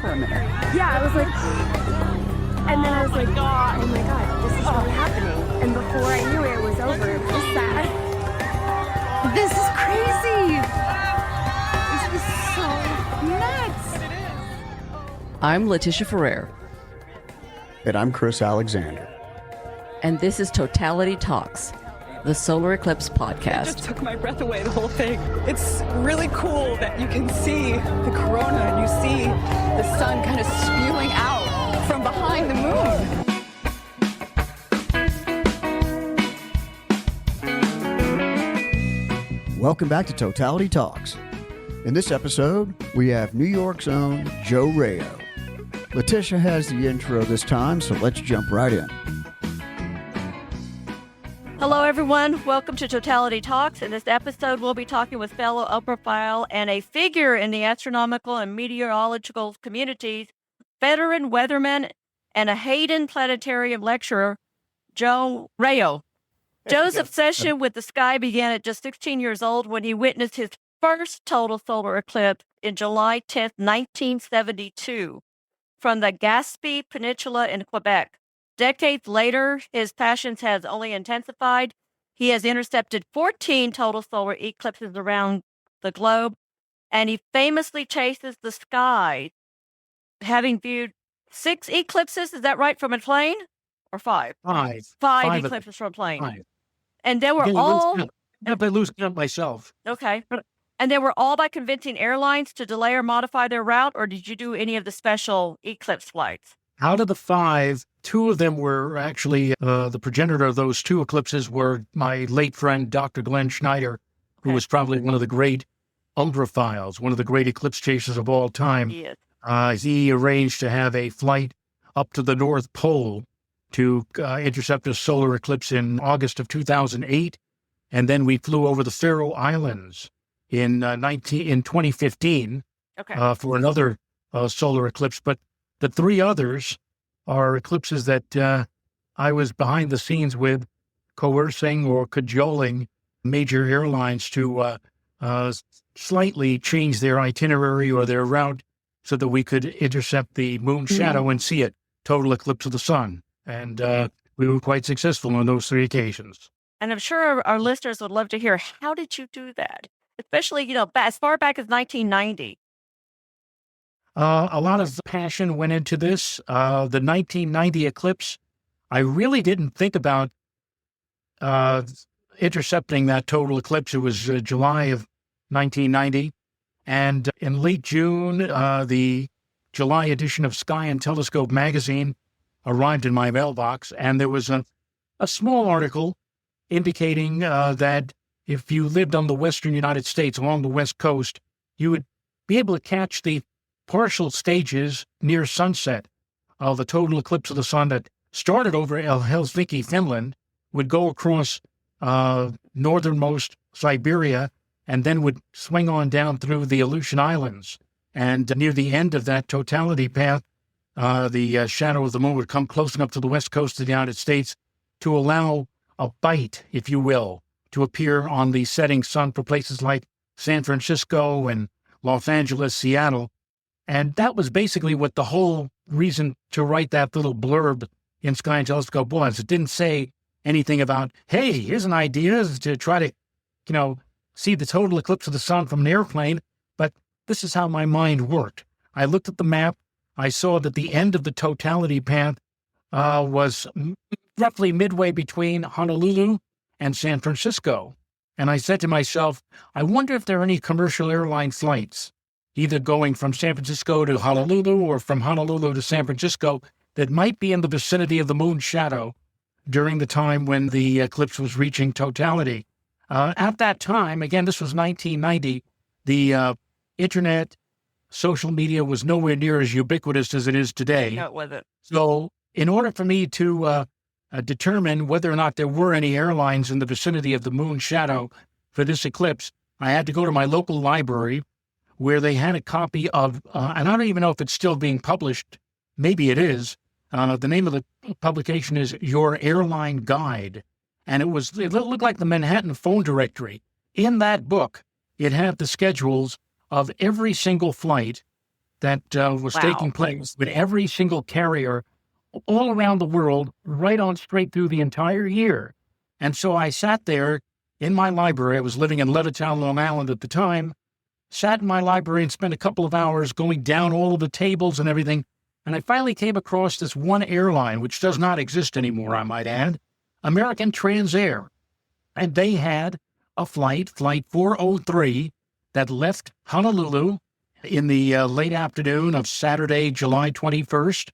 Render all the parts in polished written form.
for a minute. Yeah, I was like, and then I was like, oh my God, this is really happening. And before I knew it was over, it was sad. This is crazy. This is so nuts. I'm Letitia Ferrer. And I'm Chris Alexander. And this is Totality Talks, the solar eclipse podcast. It just took my breath away, the whole thing. It's really cool that you can see the corona and you see the sun kind of spewing out from behind the moon. Welcome back to Totality Talks. In this episode, we have New York's own Joe Rao. Letitia has the intro this time, so let's jump right in. Hello, everyone. Welcome to Totality Talks. In this episode, we'll be talking with fellow upper-file and a figure in the astronomical and meteorological communities, veteran weatherman, and a Hayden Planetarium lecturer, Joe Rao. Joe's obsession with the sky began at just 16 years old when he witnessed his first total solar eclipse in July 10th, 1972, from the Gaspé Peninsula in Quebec. Decades later, his passions has only intensified. He has intercepted 14 total solar eclipses around the globe, and he famously chases the sky, having viewed 6 eclipses, is that right, from a plane? Or 5? Five eclipses from a plane. 5. And they were all... I lose count myself. Okay. And they were all by convincing airlines to delay or modify their route, or did you do any of the special eclipse flights? Out of the 5, 2 of them were actually, the progenitor of those 2 eclipses were my late friend, Dr. Glenn Schneider, who was probably one of the great umbrophiles, one of the great eclipse chasers of all time. Yes. He arranged to have a flight up to the North Pole to intercept a solar eclipse in August of 2008. And then we flew over the Faroe Islands in 2015 for another solar eclipse. But the 3 others are eclipses that I was behind the scenes with, coercing or cajoling major airlines to slightly change their itinerary or their route so that we could intercept the moon shadow and see it, total eclipse of the sun. And we were quite successful on those 3 occasions. And I'm sure our listeners would love to hear, how did you do that? Especially, as far back as 1990. A lot of passion went into this. The 1990 eclipse, I really didn't think about intercepting that total eclipse. It was July of 1990. And in late June, the July edition of Sky and Telescope magazine arrived in my mailbox, and there was a small article indicating that if you lived on the western United States, along the West Coast, you would be able to catch the partial stages near sunset of the total eclipse of the sun that started over Helsinki, Finland, would go across northernmost Siberia, and then would swing on down through the Aleutian Islands. And near the end of that totality path, the shadow of the moon would come close enough to the west coast of the United States to allow a bite, if you will, to appear on the setting sun for places like San Francisco and Los Angeles, Seattle. And that was basically what the whole reason to write that little blurb in Sky and Telescope was. It didn't say anything about, hey, here's an idea to try to, see the total eclipse of the sun from an airplane. But this is how my mind worked. I looked at the map. I saw that the end of the totality path was roughly midway between Honolulu and San Francisco. And I said to myself, I wonder if there are any commercial airline flights, either going from San Francisco to Honolulu or from Honolulu to San Francisco, that might be in the vicinity of the moon shadow during the time when the eclipse was reaching totality. At that time, again, this was 1990, the internet, social media was nowhere near as ubiquitous as it is today. No, it wasn't. So in order for me to determine whether or not there were any airlines in the vicinity of the moon shadow for this eclipse, I had to go to my local library where they had a copy of, and I don't even know if it's still being published. Maybe it is. The name of the publication is Your Airline Guide. And it looked like the Manhattan phone directory. In that book, it had the schedules of every single flight that was Wow. taking place with every single carrier all around the world, right on straight through the entire year. And so I sat there in my library. I was living in Levittown, Long Island at the time, sat in my library and spent a couple of hours going down all of the tables and everything. And I finally came across this one airline, which does not exist anymore, I might add, American Transair. And they had a flight 403, that left Honolulu in the late afternoon of Saturday, July 21st.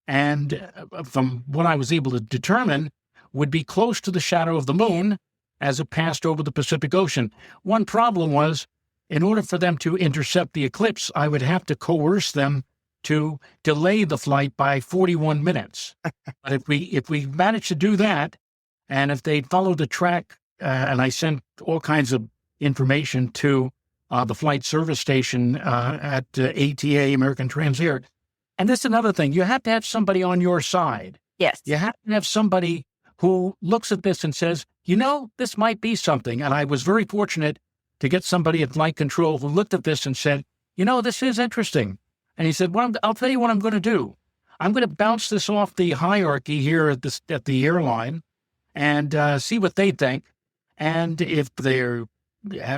And from what I was able to determine, would be close to the shadow of the moon as it passed over the Pacific Ocean. One problem was, in order for them to intercept the eclipse, I would have to coerce them to delay the flight by 41 minutes. But if we managed to do that, and if they followed the track, and I sent all kinds of information to the flight service station at ATA, American Transair. And this is another thing. You have to have somebody on your side. Yes. You have to have somebody who looks at this and says, this might be something. And I was very fortunate to get somebody at flight control who looked at this and said, this is interesting. And he said, well, I'll tell you what I'm going to do. I'm going to bounce this off the hierarchy here at the airline and see what they think. And if they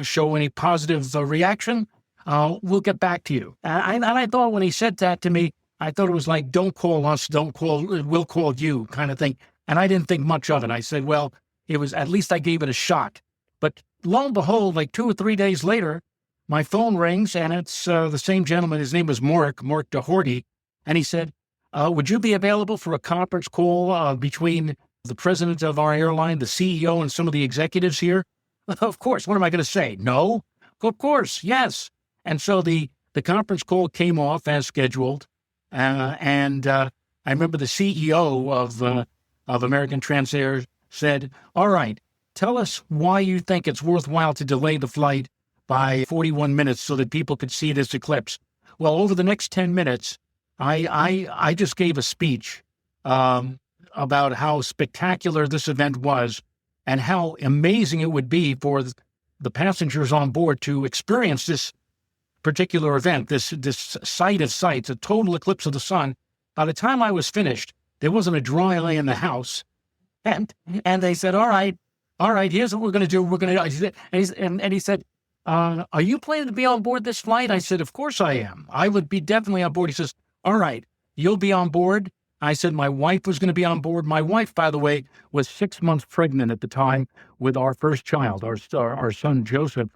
show any positive reaction, we'll get back to you. And I thought when he said that to me, I thought it was like, don't call us, we'll call you kind of thing. And I didn't think much of it. I said, well, at least I gave it a shot. But lo and behold, like 2 or 3 days later, my phone rings and it's the same gentleman. His name was Mark DeHorty. And he said, would you be available for a conference call between the president of our airline, the CEO, and some of the executives here? Of course. What am I going to say? No? Of course. Yes. And so the conference call came off as scheduled. And I remember the CEO of American Transair said, all right, tell us why you think it's worthwhile to delay the flight by 41 minutes so that people could see this eclipse. Well, over the next 10 minutes, I just gave a speech about how spectacular this event was and how amazing it would be for the passengers on board to experience this particular event, this sight of sights, a total eclipse of the sun. By the time I was finished, there wasn't a dry eye in the house. And they said, all right, here's what we're going to do. We're going to, and he said, are you planning to be on board this flight? I said, of course I am. I would be definitely on board. He says, all right, you'll be on board. I said my wife was going to be on board. My wife, by the way, was 6 months pregnant at the time with our first child, our son, Joseph.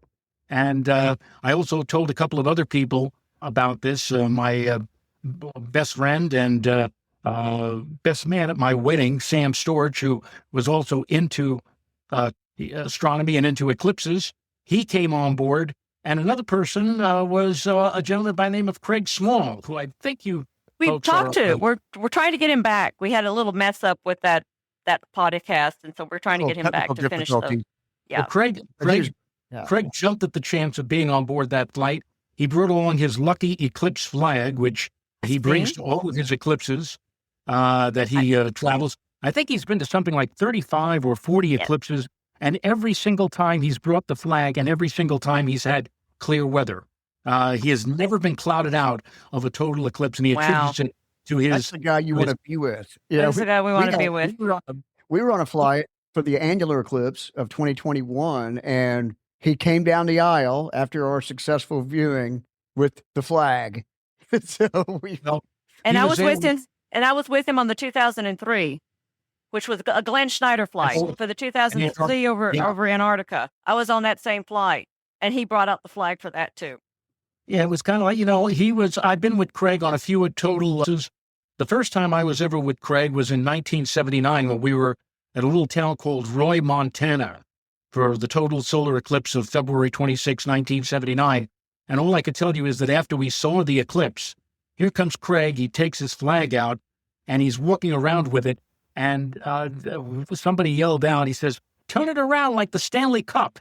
And I also told a couple of other people about this. My best friend and best man at my wedding, Sam Storch, who was also into astronomy and into eclipses, he came on board. And another person was a gentleman by the name of Craig Small, who I think we've talked to. We're trying to get him back. We had a little mess up with that podcast, and so we're trying to get him back to finish the. Yeah, well, Craig jumped at the chance of being on board that flight. He brought along his lucky eclipse flag, which he brings to all of his eclipses that he travels. I think he's been to something like 35 or 40 eclipses, and every single time he's brought the flag, and every single time he's had clear weather. He has never been clouded out of a total eclipse, and he attributes it to his. That's the guy you want to be with. That's the guy we want to be with. We were on a flight for the annular eclipse of 2021, and he came down the aisle after our successful viewing with the flag. So I was with him on the 2003, which was a Glenn Schneider flight for the 2003 over Antarctica. I was on that same flight, and he brought out the flag for that too. Yeah, it was kind of like, I've been with Craig on a few total. The first time I was ever with Craig was in 1979 when we were at a little town called Roy, Montana, for the total solar eclipse of February 26, 1979. And all I could tell you is that after we saw the eclipse, here comes Craig. He takes his flag out, and he's walking around with it. And somebody yelled out, he says, turn it around like the Stanley Cup.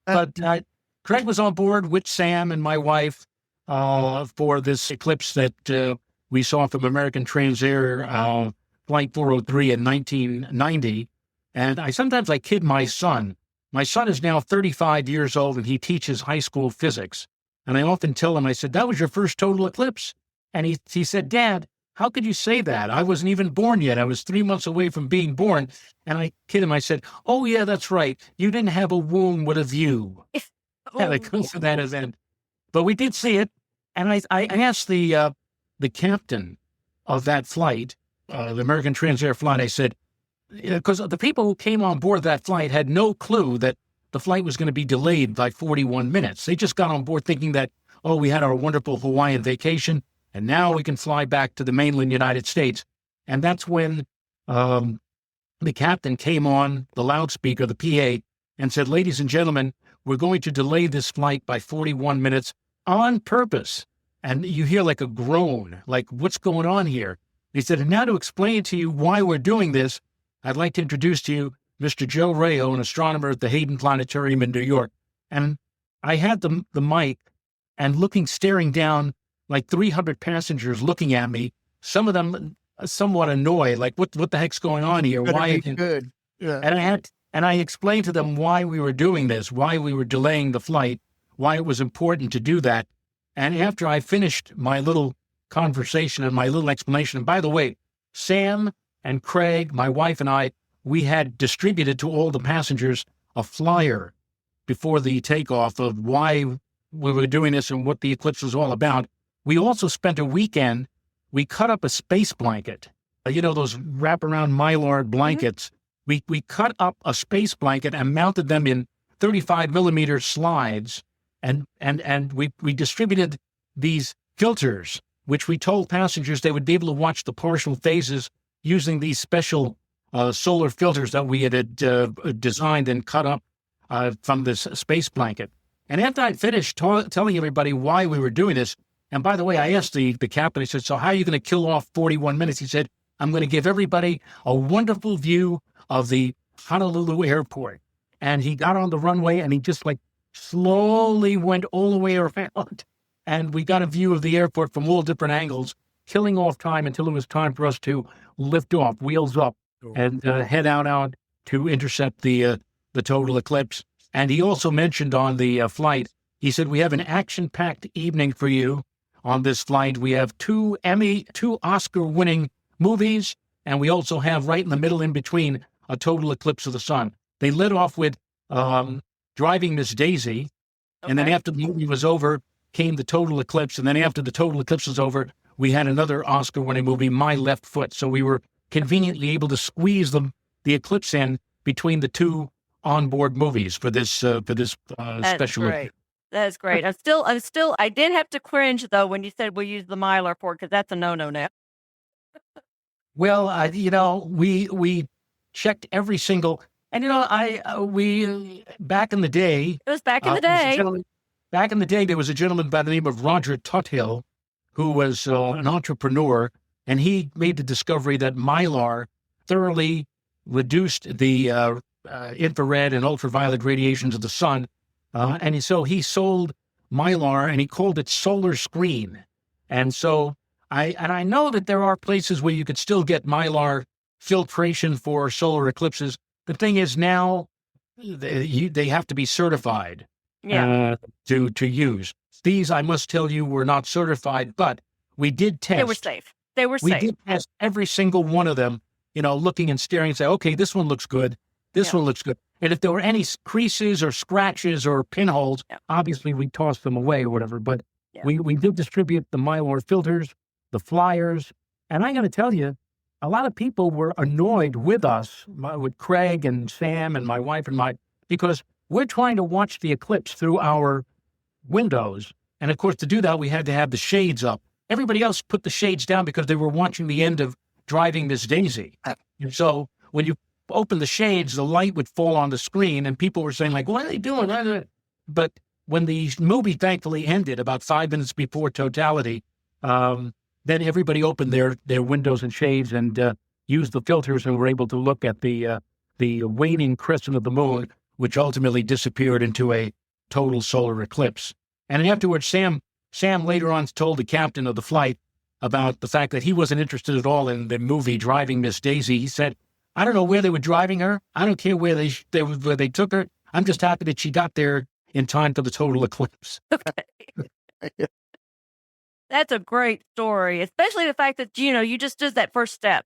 But Craig was on board with Sam and my wife for this eclipse that we saw from American Transair Flight 403 in 1990. And sometimes I kid my son. My son is now 35 years old, and he teaches high school physics. And I often tell him, I said, that was your first total eclipse. And he said, Dad, how could you say that? I wasn't even born yet. I was 3 months away from being born. And I kid him. I said, oh, yeah, that's right. You didn't have a womb with a view. And it comes to that event. But we did see it. And I asked the captain of that flight, the American Transair flight, I said, because the people who came on board that flight had no clue that the flight was going to be delayed by 41 minutes. They just got on board thinking that, oh, we had our wonderful Hawaiian vacation, and now we can fly back to the mainland United States. And that's when the captain came on the loudspeaker, the PA, and said, ladies and gentlemen, we're going to delay this flight by 41 minutes on purpose. And you hear like a groan, like, what's going on here? He said, and now to explain to you why we're doing this, I'd like to introduce to you Mr. Joe Rao, an astronomer at the Hayden Planetarium in New York. And I had the mic and staring down, like 300 passengers looking at me, some of them somewhat annoyed, like, what the heck's going on here? Why? Good. Yeah. And I explained to them why we were doing this, why we were delaying the flight, why it was important to do that. And after I finished my little conversation and my little explanation, and by the way, Sam and Craig, my wife and I, we had distributed to all the passengers a flyer before the takeoff of why we were doing this and what the eclipse was all about. We also spent a weekend, we cut up a space blanket, those wraparound mylar blankets. We cut up a space blanket and mounted them in 35 millimeter slides. And we distributed these filters, which we told passengers they would be able to watch the partial phases using these special solar filters that we had designed and cut up from this space blanket. And after I'd finished telling everybody why we were doing this, and by the way, I asked the captain, I said, so how are you going to kill off 41 minutes? He said, I'm going to give everybody a wonderful view of the Honolulu airport. And he got on the runway and he just slowly went all the way around. And we got a view of the airport from all different angles, killing off time until it was time for us to lift off, wheels up, and head out to intercept the total eclipse. And he also mentioned on the flight, he said, we have an action-packed evening for you on this flight. We have two Oscar-winning movies, and we also have right in the middle in between a total eclipse of the sun. They led off with Driving Miss Daisy, and then after the movie was over, came the total eclipse, and then after the total eclipse was over, we had another Oscar-winning movie, My Left Foot. So we were conveniently able to squeeze the eclipse in between the two onboard movies for this special event. That's great. I did have to cringe though when you said we'll use the mylar port, because that's a no-no now. Well, we checked every single, and we back in the day. It was back in the day. Back in the day, there was a gentleman by the name of Roger Tuthill, who was an entrepreneur, and he made the discovery that mylar thoroughly reduced the infrared and ultraviolet radiations of the sun. And so he sold mylar, and he called it solar screen. And so I know that there are places where you could still get mylar filtration for solar eclipses. The thing is now they have to be certified to use. These, I must tell you, were not certified, but we did test. They were safe. We did test every single one of them, looking and staring and say, okay, this one looks good. This one looks good. And if there were any creases or scratches or pinholes, obviously we tossed them away or whatever. But we did distribute the mylar filters, the flyers. And I got to tell you, a lot of people were annoyed with us, with Craig and Sam and my wife and because we're trying to watch the eclipse through our windows. And of course, to do that, we had to have the shades up. Everybody else put the shades down because they were watching the end of Driving Miss Daisy. And so when you open the shades, the light would fall on the screen, and people were saying, like, what are they doing? But when the movie thankfully ended about 5 minutes before totality, then everybody opened their windows and shades and used the filters and were able to look at the waning crescent of the moon, which ultimately disappeared into a total solar eclipse. And afterwards, Sam later on told the captain of the flight about the fact that he wasn't interested at all in the movie Driving Miss Daisy. He said, I don't know where they were driving her. I don't care where they took her. I'm just happy that she got there in time for the total eclipse. Okay. That's a great story, especially the fact that, you just did that first step.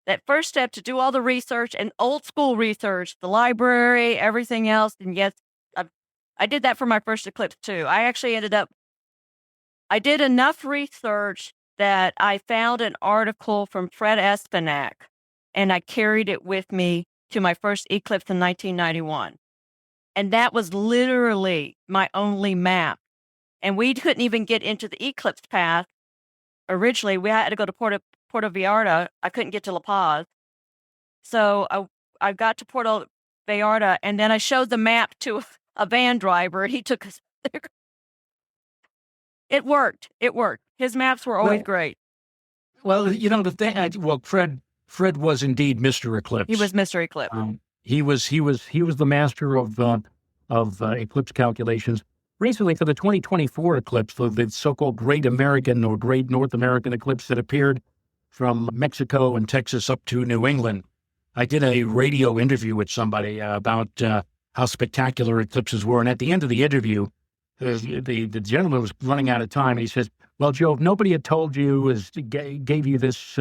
That first step to do all the research and old school research, the library, everything else. And yes, I did that for my first eclipse too. I actually I did enough research that I found an article from Fred Espenak, and I carried it with me to my first eclipse in 1991. And that was literally my only map. And we couldn't even get into the eclipse path. Originally, we had to go to Puerto Vallarta. I couldn't get to La Paz. So I got to Puerto Vallarta, and then I showed the map to a van driver, and he took us there. It worked. His maps were always great. Well, the thing. Fred was indeed Mr. Eclipse. He was Mr. Eclipse. He was the master of eclipse calculations. Recently, for the 2024 eclipse, the so-called Great American or Great North American Eclipse that appeared from Mexico and Texas up to New England, I did a radio interview with somebody about how spectacular eclipses were. And at the end of the interview, the gentleman was running out of time, and he says, "Well, Joe, if nobody had told you, gave you this,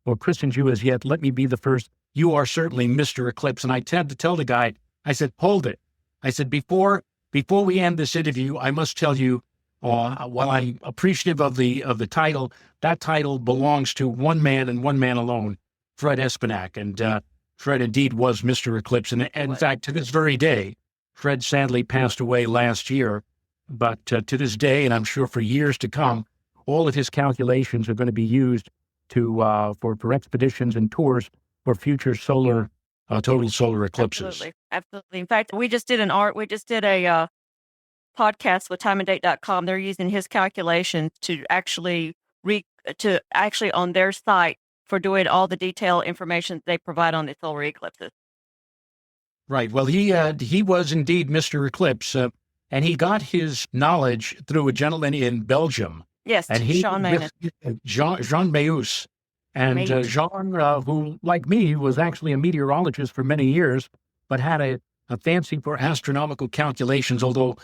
or christened you as yet, let me be the first. You are certainly Mr. Eclipse." And I had to tell the guy, I said, "Hold it." I said, before we end this interview, I must tell you, while I'm appreciative of the title, that title belongs to one man and one man alone, Fred Espenak. And Fred indeed was Mr. Eclipse. And in fact, to this very day, Fred sadly passed away last year. But to this day, and I'm sure for years to come, all of his calculations are going to be used for expeditions and tours for future total solar eclipses. Absolutely. In fact, we just did a podcast with timeanddate.com. They're using his calculations to actually on their site for doing all the detailed information they provide on the solar eclipses. Right. Well, he was indeed Mr. Eclipse, and he got his knowledge through a gentleman in Belgium. Yes, and Jean Meeus. Jean Meeus. And Jean, who, like me, was actually a meteorologist for many years, but had a fancy for astronomical calculations, although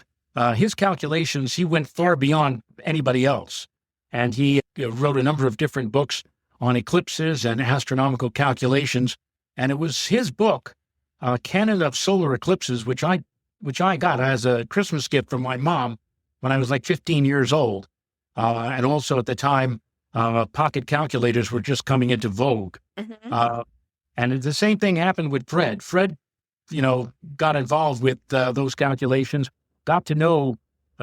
his calculations, he went far beyond anybody else. And he wrote a number of different books on eclipses and astronomical calculations. And it was his book, Canon of Solar Eclipses, which I got as a Christmas gift from my mom when I was like 15 years old. And also at the time, pocket calculators were just coming into vogue. Mm-hmm. And the same thing happened with Fred. Fred, got involved with those calculations, got to know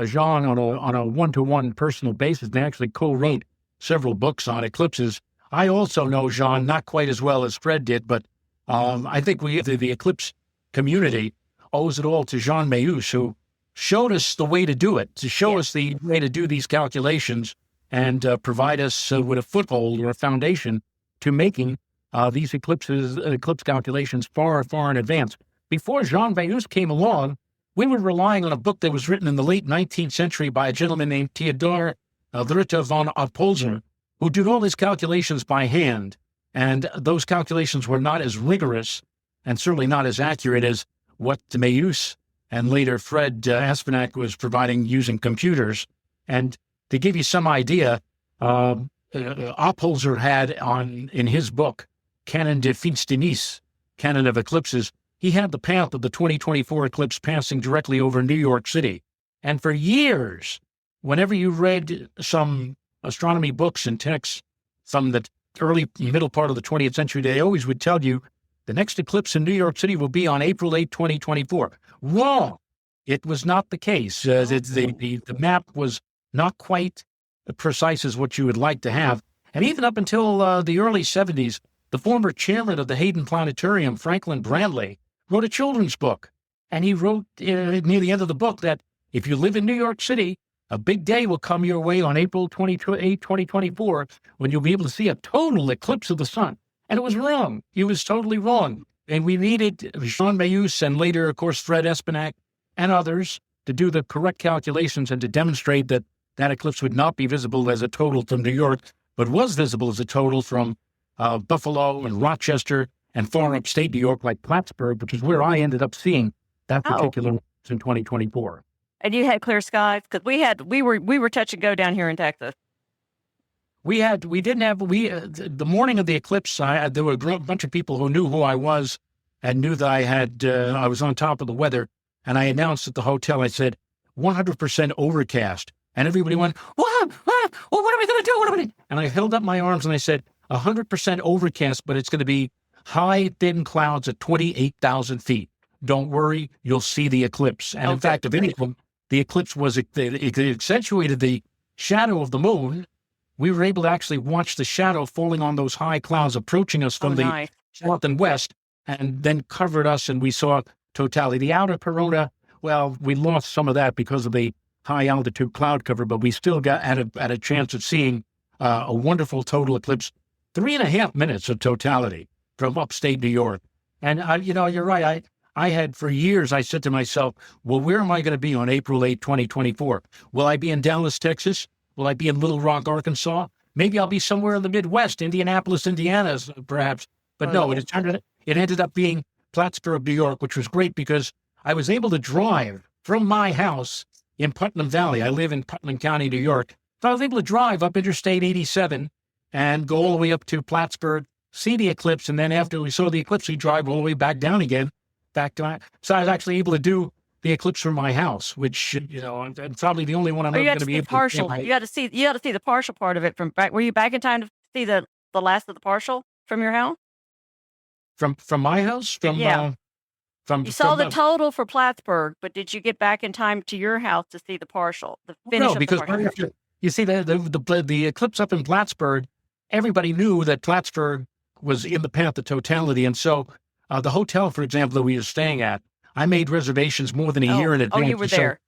Jean on a one-to-one personal basis, and actually co-wrote several books on eclipses. I also know Jean not quite as well as Fred did, but I think the eclipse community owes it all to Jean Meeus, who showed us the way to do it, to show us the way to do these calculations and provide us with a foothold or a foundation to making these eclipse calculations far, far in advance. Before Jean Meeus came along, we were relying on a book that was written in the late 19th century by a gentleman named Theodor Ritter von Oppolzer, who did all his calculations by hand. And those calculations were not as rigorous and certainly not as accurate as what Meeus and later Fred Espenak was providing using computers. And to give you some idea, Oppolzer had in his book, Canon de Finstinis, Canon of Eclipses, he had the path of the 2024 eclipse passing directly over New York City. And for years, whenever you read some astronomy books and texts from the middle part of the 20th century, they always would tell you the next eclipse in New York City will be on April 8, 2024. Wrong. It was not the case. The map was not quite precise as what you would like to have. And even up until the early 70s, the former chairman of the Hayden Planetarium, Franklin Brandley, wrote a children's book. And he wrote near the end of the book that if you live in New York City, a big day will come your way on April 28, 2024, when you'll be able to see a total eclipse of the sun. And it was wrong. He was totally wrong. And we needed Jean Meeus and later, of course, Fred Espenak and others to do the correct calculations and to demonstrate that that eclipse would not be visible as a total from New York, but was visible as a total from Buffalo and Rochester and far upstate New York, like Plattsburgh, which is where I ended up seeing that particular eclipse in 2024. And you had clear skies? Because we were touch and go down here in Texas. The morning of the eclipse, there were a bunch of people who knew who I was and knew that I was on top of the weather. And I announced at the hotel, I said, 100% overcast. And everybody went, what? Well, what are we going to do? And I held up my arms and I said, 100% overcast, but it's going to be high, thin clouds at 28,000 feet. Don't worry, you'll see the eclipse. And in fact, if anything, the eclipse it accentuated the shadow of the moon. We were able to actually watch the shadow falling on those high clouds approaching us from the south and west, and then covered us, and we saw totality. The outer corona, well, we lost some of that because of the high altitude cloud cover, but we still got at a chance of seeing a wonderful total eclipse. 3.5 minutes of totality from upstate New York. And, you're right. I had for years, I said to myself, well, where am I going to be on April 8, 2024? Will I be in Dallas, Texas? Will I be in Little Rock, Arkansas? Maybe I'll be somewhere in the Midwest, Indianapolis, Indiana, perhaps. But no, it ended up being Plattsburgh, New York, which was great because I was able to drive from my house in Putnam Valley. I live in Putnam County, New York. So I was able to drive up Interstate 87 and go all the way up to Plattsburgh, see the eclipse, and then after we saw the eclipse, we drive all the way back down again. So I was actually able to do the eclipse from my house, which, I'm probably the only one I'm ever going to be able partial. to. You got to see the partial part of it from back. Were you back in time to see the last of the partial from your house? From my house? You saw the total for Plattsburgh, but did you get back in time to your house to see the partial? No, because you see the eclipse up in Plattsburgh, everybody knew that Plattsburgh was in the path of totality, and so the hotel, for example, that we were staying at, I made reservations more than a year in advance. Oh, you were there.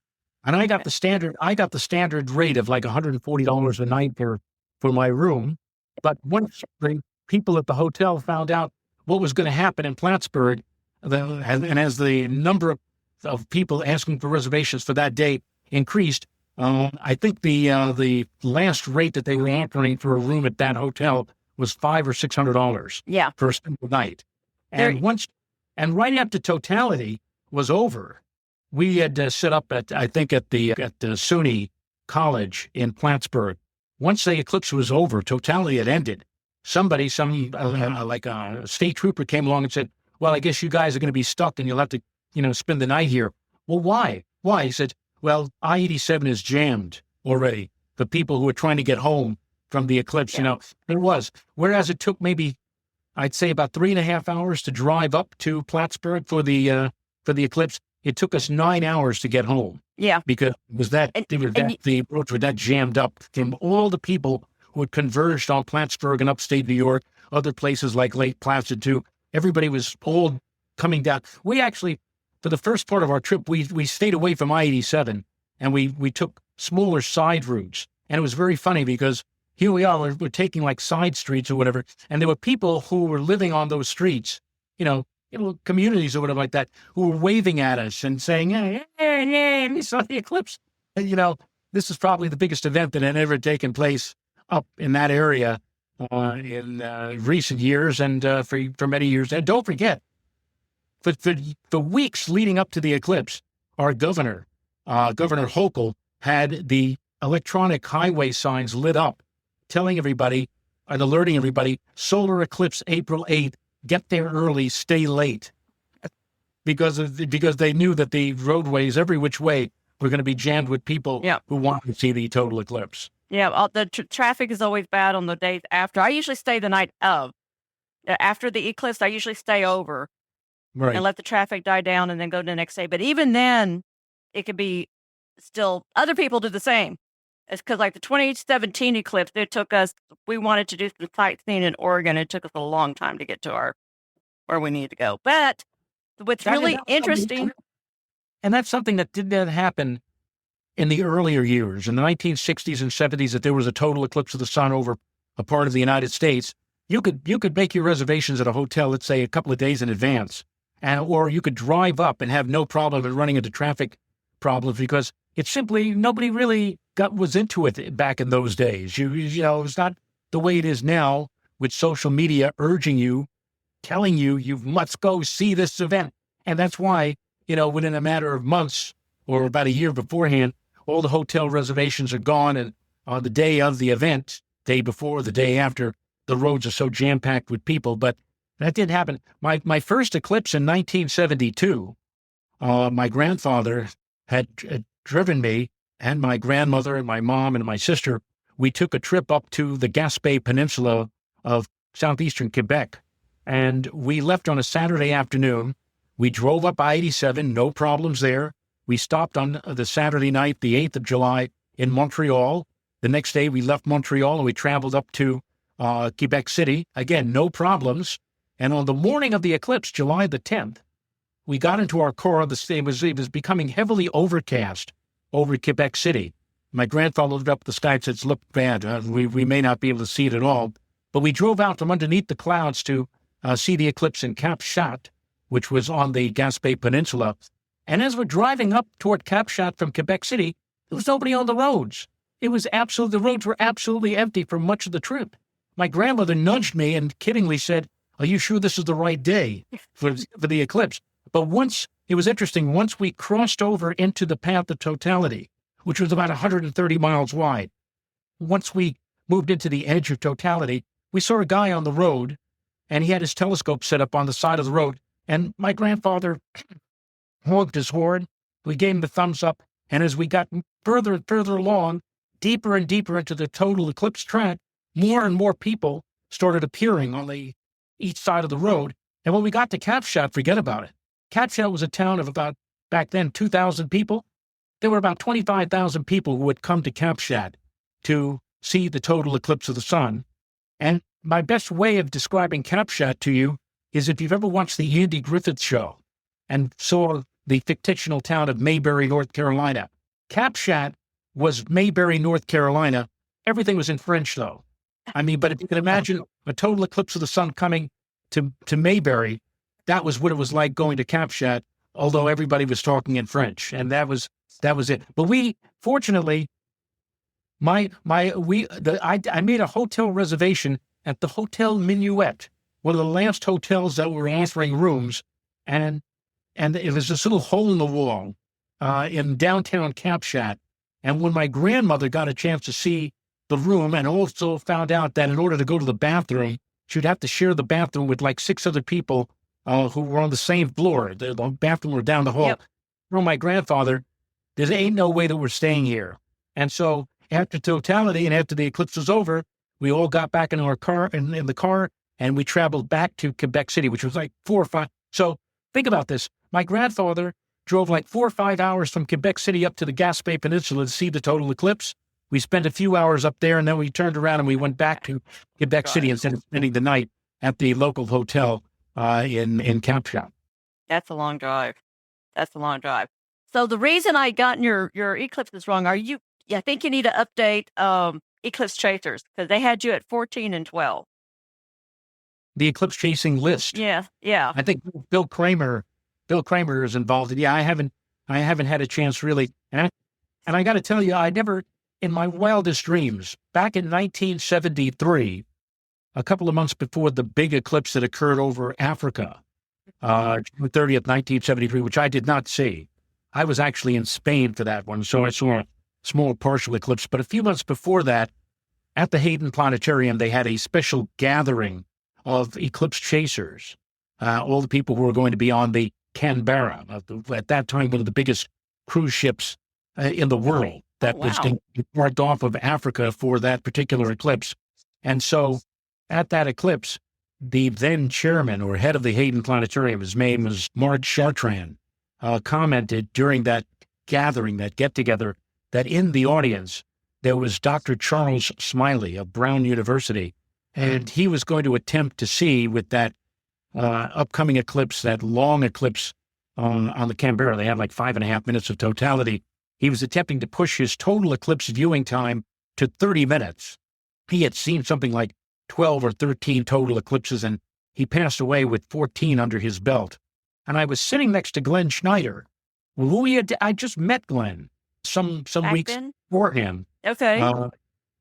And I got the standard rate of like $140 a night for my room. But once the people at the hotel found out what was going to happen in Plattsburgh, and as the number of people asking for reservations for that day increased, I think the last rate that they were offering for a room at that hotel was $500 or $600 for a single night. And right after totality was over, we had set up at the SUNY College in Plattsburgh. Once the eclipse was over, totality had ended. Somebody, like a state trooper came along and said, well, I guess you guys are going to be stuck and you'll have to, spend the night here. Well, why? Why? He said, well, I-87 is jammed already. The people who are trying to get home from the eclipse, it was. Whereas it took maybe, I'd say about 3.5 hours to drive up to Plattsburgh for the eclipse. It took us 9 hours to get home. Yeah. Because the roads were that jammed up from all the people who had converged on Plattsburgh and upstate New York, other places like Lake Placid too. Everybody was all coming down. We actually, for the first part of our trip, we stayed away from I-87 and we took smaller side routes. And it was very funny because here we are, we're taking like side streets or whatever. And there were people who were living on those streets, communities or whatever like that, who were waving at us and saying, hey, we saw the eclipse. And, this is probably the biggest event that had ever taken place up in that area in recent years and for many years. And don't forget, for the weeks leading up to the eclipse, our Governor Hochul, had the electronic highway signs lit up, telling everybody and alerting everybody, solar eclipse April 8th, get there early, stay late, because they knew that the roadways every which way were going to be jammed with people who wanted to see the total eclipse. Yeah, the traffic is always bad on the days after. I usually stay the night of. After the eclipse, I usually stay over and let the traffic die down and then go to the next day. But even then, it could be still, other people do the same. It's because like the 2017 eclipse, we wanted to do some sightseeing in Oregon. It took us a long time to get to where we needed to go. But what's really interesting. And that's something that didn't happen in the earlier years, in the 1960s and 70s, that there was a total eclipse of the sun over a part of the United States. You could make your reservations at a hotel, let's say a couple of days in advance, or you could drive up and have no problem in running into traffic problems because it's simply nobody really was into it back in those days. It's not the way it is now with social media urging you, telling you must go see this event, and that's why within a matter of months, or about a year beforehand, all the hotel reservations are gone. And on the day of the event, day before, the day after, the roads are so jam-packed with people. But that didn't happen. My first eclipse in 1972, my grandfather had driven me and my grandmother and my mom and my sister. We took a trip up to the Gaspé Peninsula of southeastern Quebec. And we left on a Saturday afternoon. We drove up I-87, no problems there. We stopped on the Saturday night, the 8th of July, in Montreal. The next day, we left Montreal and we traveled up to Quebec City. Again, no problems. And on the morning of the eclipse, July the 10th, we got into our car. It was becoming heavily overcast over Quebec City. My grandfather looked up at the sky and said, "It's looked bad. We may not be able to see it at all." But we drove out from underneath the clouds to see the eclipse in Cap Chat, which was on the Gaspé Peninsula. And as we're driving up toward Cap Chat from Quebec City, there was nobody on the roads. The roads were absolutely empty for much of the trip. My grandmother nudged me and kiddingly said, "Are you sure this is the right day for the eclipse?" But it was interesting, once we crossed over into the path of totality, which was about 130 miles wide, once we moved into the edge of totality, we saw a guy on the road, and he had his telescope set up on the side of the road. And my grandfather honked his horn. We gave him the thumbs up. And as we got further and further along, deeper and deeper into the total eclipse track, more and more people started appearing on each side of the road. And when we got to Cap Chat, forget about it. Cap Chat was a town of about, back then, 2,000 people. There were about 25,000 people who had come to Cap Chat to see the total eclipse of the sun. And my best way of describing Cap Chat to you is if you've ever watched the Andy Griffith Show and saw the fictional town of Mayberry, North Carolina. Cap Chat was Mayberry, North Carolina. Everything was in French, though. But if you can imagine a total eclipse of the sun coming to Mayberry, that was what it was like going to Cap Chat, although everybody was talking in French, and that was it. But we, fortunately, I made a hotel reservation at the Hotel Minuet, one of the last hotels that were offering rooms, and it was this little hole in the wall in downtown Cap Chat. And when my grandmother got a chance to see the room and also found out that in order to go to the bathroom, she'd have to share the bathroom with like 6 other people who were on the same floor. The bathroom were down the hall. Yep. From my grandfather, there ain't no way that we're staying here. And so after totality and after the eclipse was over, we all got back in our car, in the car, and we traveled back to Quebec City, which was like 4 or 5. So think about this. My grandfather drove like 4 or 5 hours from Quebec City up to the Gaspé Peninsula to see the total eclipse. We spent a few hours up there, and then we turned around and we went back to Quebec City instead of spending the night at the local hotel in Cap Chat. That's a long drive. So the reason I gotten your eclipses wrong, I think you need to update eclipse chasers, because they had you at 14 and 12. The eclipse chasing list. Yeah. I think Bill Kramer is involved. Yeah, I haven't had a chance really. And I got to tell you, I never, in my wildest dreams, back in 1973, a couple of months before the big eclipse that occurred over Africa, June 30th, 1973, which I did not see. I was actually in Spain for that one, so I saw a small partial eclipse. But a few months before that, at the Hayden Planetarium, they had a special gathering of eclipse chasers, all the people who were going to be on the Canberra, at that time one of the biggest cruise ships in the world that was parked off of Africa for that particular eclipse. And so at that eclipse, the then chairman or head of the Hayden Planetarium, his name was Mark Chartrand, commented during that gathering, that get-together, that in the audience there was Dr. Charles Smiley of Brown University, and he was going to attempt to see with that upcoming eclipse, that long eclipse on the Canberra. They had like 5.5 minutes of totality. He was attempting to push his total eclipse viewing time to 30 minutes. He had seen something like 12 or 13 total eclipses, and he passed away with 14 under his belt. And I was sitting next to Glenn Schneider, who I just met Glenn some weeks before him. Okay.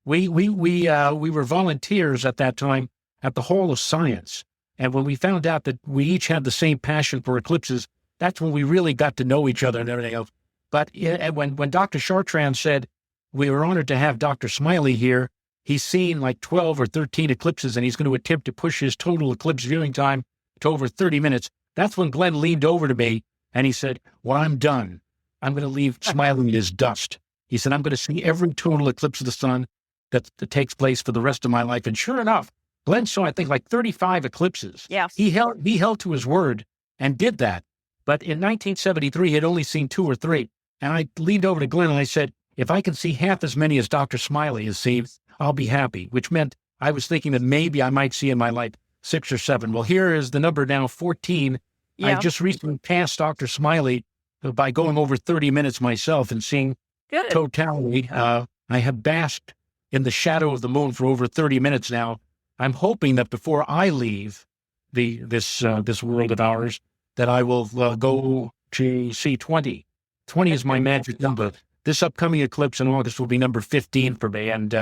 We were volunteers at that time at the Hall of Science. And when we found out that we each had the same passion for eclipses, that's when we really got to know each other and everything else. But when Dr. Chartrand said, we were honored to have Dr. Smiley here, he's seen like 12 or 13 eclipses, and he's going to attempt to push his total eclipse viewing time to over 30 minutes. That's when Glenn leaned over to me and he said, well, I'm done. I'm going to leave Smiley in his dust. He said, I'm going to see every total eclipse of the sun that takes place for the rest of my life. And sure enough, Glenn saw, I think, like 35 eclipses. Yeah. He held to his word and did that. But in 1973, he had only seen 2 or 3. And I leaned over to Glenn and I said, if I can see half as many as Dr. Smiley has seen, I'll be happy, which meant I was thinking that maybe I might see in my life 6 or 7. Well, here is the number now, 14. Yeah. I just recently passed Dr. Smiley by going over 30 minutes myself and seeing Good. totality. I have basked in the shadow of the moon for over 30 minutes now. I'm hoping that before I leave this world of ours, that I will go to see 20. 20 is my magic number. This upcoming eclipse in August will be number 15 for me. And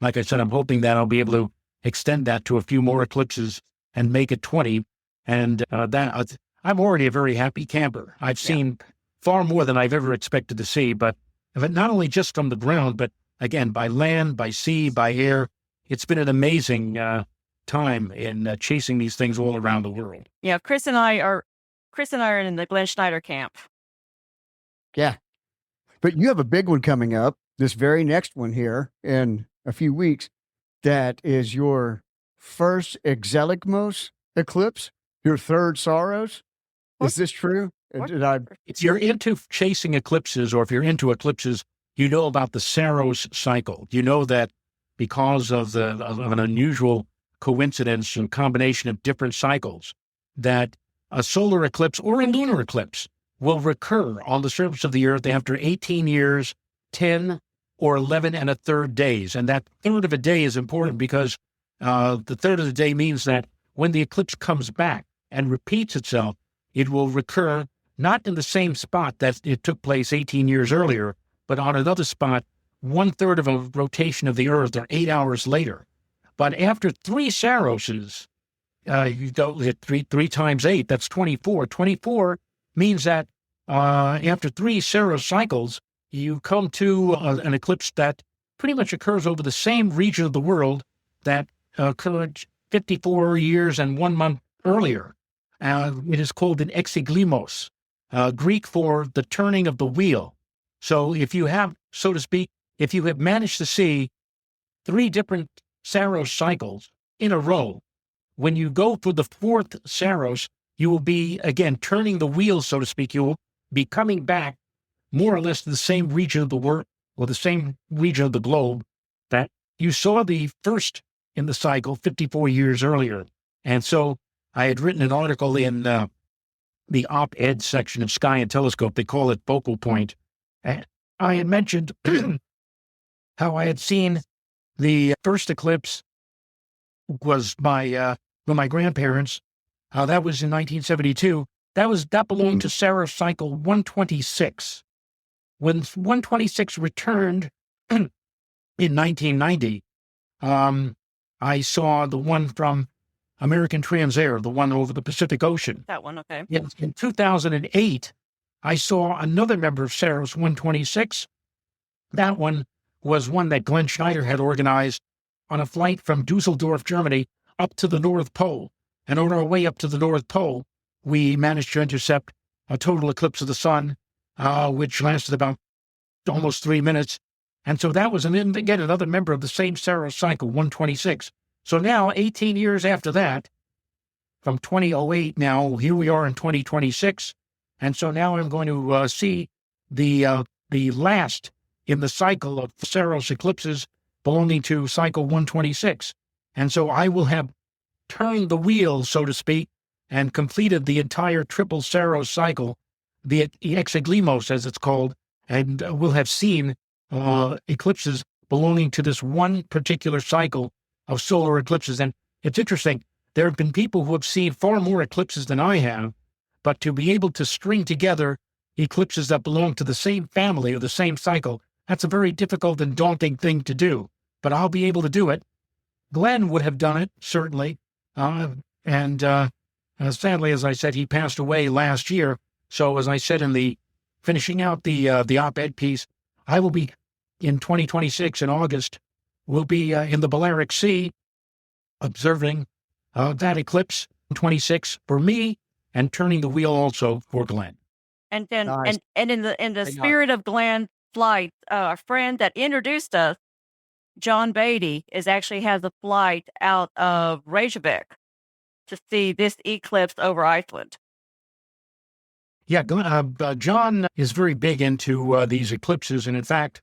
like I said, I'm hoping that I'll be able to extend that to a few more eclipses and make it 20. And I'm already a very happy camper. I've seen far more than I've ever expected to see, but not only just from the ground, but again, by land, by sea, by air. It's been an amazing time in chasing these things all around the world. Yeah, Chris and I are in the Glenn Schneider camp. Yeah. But you have a big one coming up, this very next one here in a few weeks. That is your first exeligmos eclipse, your third Saros. Is this true? If you're into chasing eclipses, or if you're into eclipses, you know about the Saros cycle. You know that because of an unusual coincidence and combination of different cycles, that a solar eclipse or a lunar eclipse will recur on the surface of the Earth after 18 years, 10 or 11 and a third days. And that third of a day is important because the third of the day means that when the eclipse comes back and repeats itself, it will recur not in the same spot that it took place 18 years earlier, but on another spot, 1/3 of a rotation of the Earth, or 8 hours later. But after 3 Saroses, you go at 3 times 8, that's 24. 24 means that after 3 Saros cycles, you come to an eclipse that pretty much occurs over the same region of the world that occurred 54 years and 1 month earlier. It is called an exeligmos, Greek for the turning of the wheel. So if you have, so to speak, if you have managed to see 3 different Saros cycles in a row, when you go for the 4th Saros, you will be, again, turning the wheel, so to speak. You will be coming back more or less to the same region of the world, or the same region of the globe that you saw the first in the cycle 54 years earlier. And so I had written an article in the op-ed section of Sky and Telescope. They call it Focal Point. And I had mentioned how I had seen the first eclipse was by my grandparents. That was in 1972. That belonged to Saros cycle 126. When 126 returned in 1990, I saw the one from American Transair, the one over the Pacific Ocean. That one, okay. In 2008, I saw another member of Saros 126. That one was one that Glenn Schneider had organized on a flight from Dusseldorf, Germany, up to the North Pole. And on our way up to the North Pole, we managed to intercept a total eclipse of the sun, which lasted about almost 3 minutes. And so that was, again, another member of the same Saros cycle, 126. So now, 18 years after that, from 2008 now, here we are in 2026. And so now I'm going to see the last in the cycle of Saros eclipses belonging to cycle 126. And so I will have turned the wheel, so to speak, and completed the entire triple Saros cycle, the exeligmos, as it's called, and will have seen eclipses belonging to this one particular cycle of solar eclipses. And it's interesting, there have been people who have seen far more eclipses than I have, but to be able to string together eclipses that belong to the same family or the same cycle, that's a very difficult and daunting thing to do. But I'll be able to do it. Glenn would have done it, certainly. And sadly, as I said, he passed away last year. So as I said in the finishing out the op-ed piece. I will be in 2026 in August. We'll be in the Balearic Sea observing that eclipse 26 for me and turning the wheel also for Glenn. And then, Nice. and in the Hang on. spirit of Glenn's flight, our friend that introduced us, John Beatty, actually has a flight out of Reykjavik to see this eclipse over Iceland. Yeah, John is very big into these eclipses. And in fact,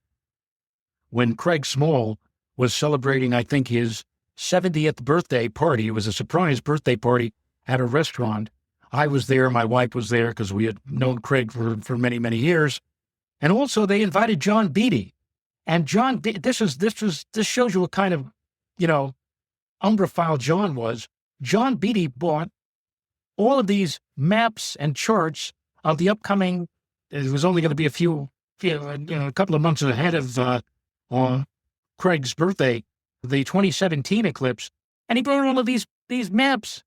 when Craig Small was celebrating, I think, his 70th birthday party, it was a surprise birthday party at a restaurant. I was there. My wife was there because we had known Craig for many, many years. And also they invited John Beatty. And John, this shows you what kind of, umbraphile John was. John Beatty bought all of these maps and charts of the upcoming, it was only going to be a couple of months ahead of Craig's birthday, the 2017 eclipse. And he brought all of these maps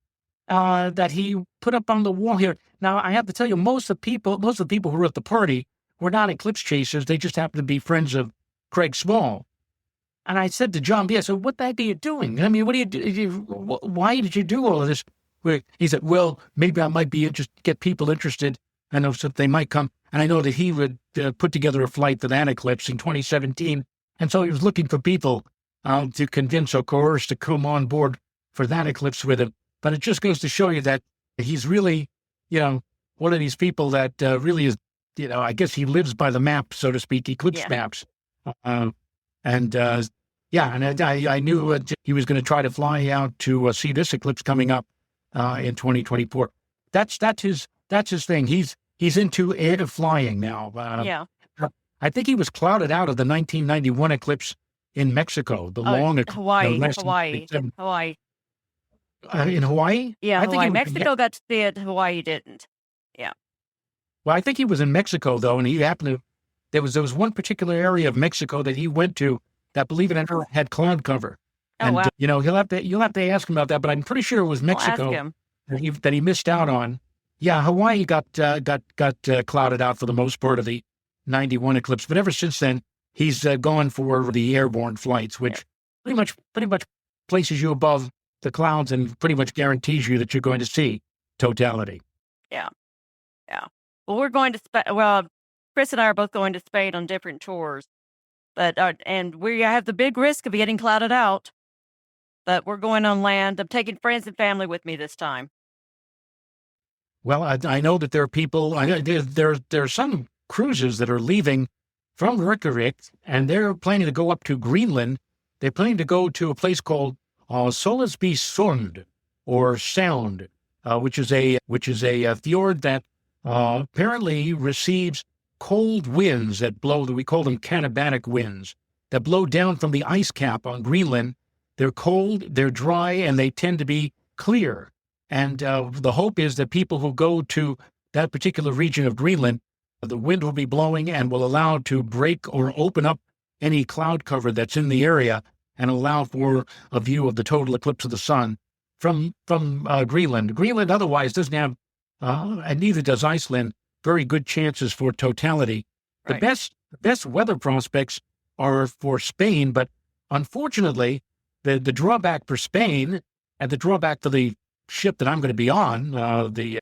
that he put up on the wall here. Now, I have to tell you, most of the people who were at the party were not eclipse chasers. They just happened to be friends of Craig Small. And I said to John B., I said, what the heck are you doing? I mean, what do you do? Why did you do all of this? He said, well, maybe I might be interested, get people interested. I know so they might come. And I know that he would put together a flight to that eclipse in 2017. And so he was looking for people to convince or coerce to come on board for that eclipse with him. But it just goes to show you that he's really, one of these people that really is, I guess he lives by the map, so to speak, eclipse maps. And I knew he was going to try to fly out to see this eclipse coming up in 2024. That's his thing. He's into air flying now. I think he was clouded out of the 1991 eclipse in Mexico, the long eclipse. Hawaii. In Hawaii? Yeah, I think Hawaii. Mexico got to see it, Hawaii didn't. Yeah. Well, I think he was in Mexico, though, and he happened to, there was one particular area of Mexico that he went to that, believe it or not, had cloud cover. Oh, and, wow. you'll have to ask him about that, but I'm pretty sure it was Mexico Ask him. that he missed out on. Yeah, Hawaii got clouded out for the most part of the 91 eclipse, but ever since then, he's gone for the airborne flights, which pretty much places you above the clouds and pretty much guarantees you that you're going to see totality. Yeah. Well, we're going to Chris and I are both going to Spain on different tours, but and we have the big risk of getting clouded out. But we're going on land. I'm taking friends and family with me this time. Well, I know that there are people. There are some cruises that are leaving from Reykjavik, and they're planning to go up to Greenland. They're planning to go to a place called Solesby Sund, or Sound, which is a fjord that apparently receives cold winds that blow. We call them catabatic winds that blow down from the ice cap on Greenland. They're cold, they're dry, and they tend to be clear. And the hope is that people who go to that particular region of Greenland, the wind will be blowing and will allow to break or open up any cloud cover that's in the area and allow for a view of the total eclipse of the sun from Greenland. Greenland otherwise doesn't have, and neither does Iceland, very good chances for totality. Right. The best weather prospects are for Spain, but unfortunately, the drawback for Spain and the drawback for the ship that I'm going to be on, the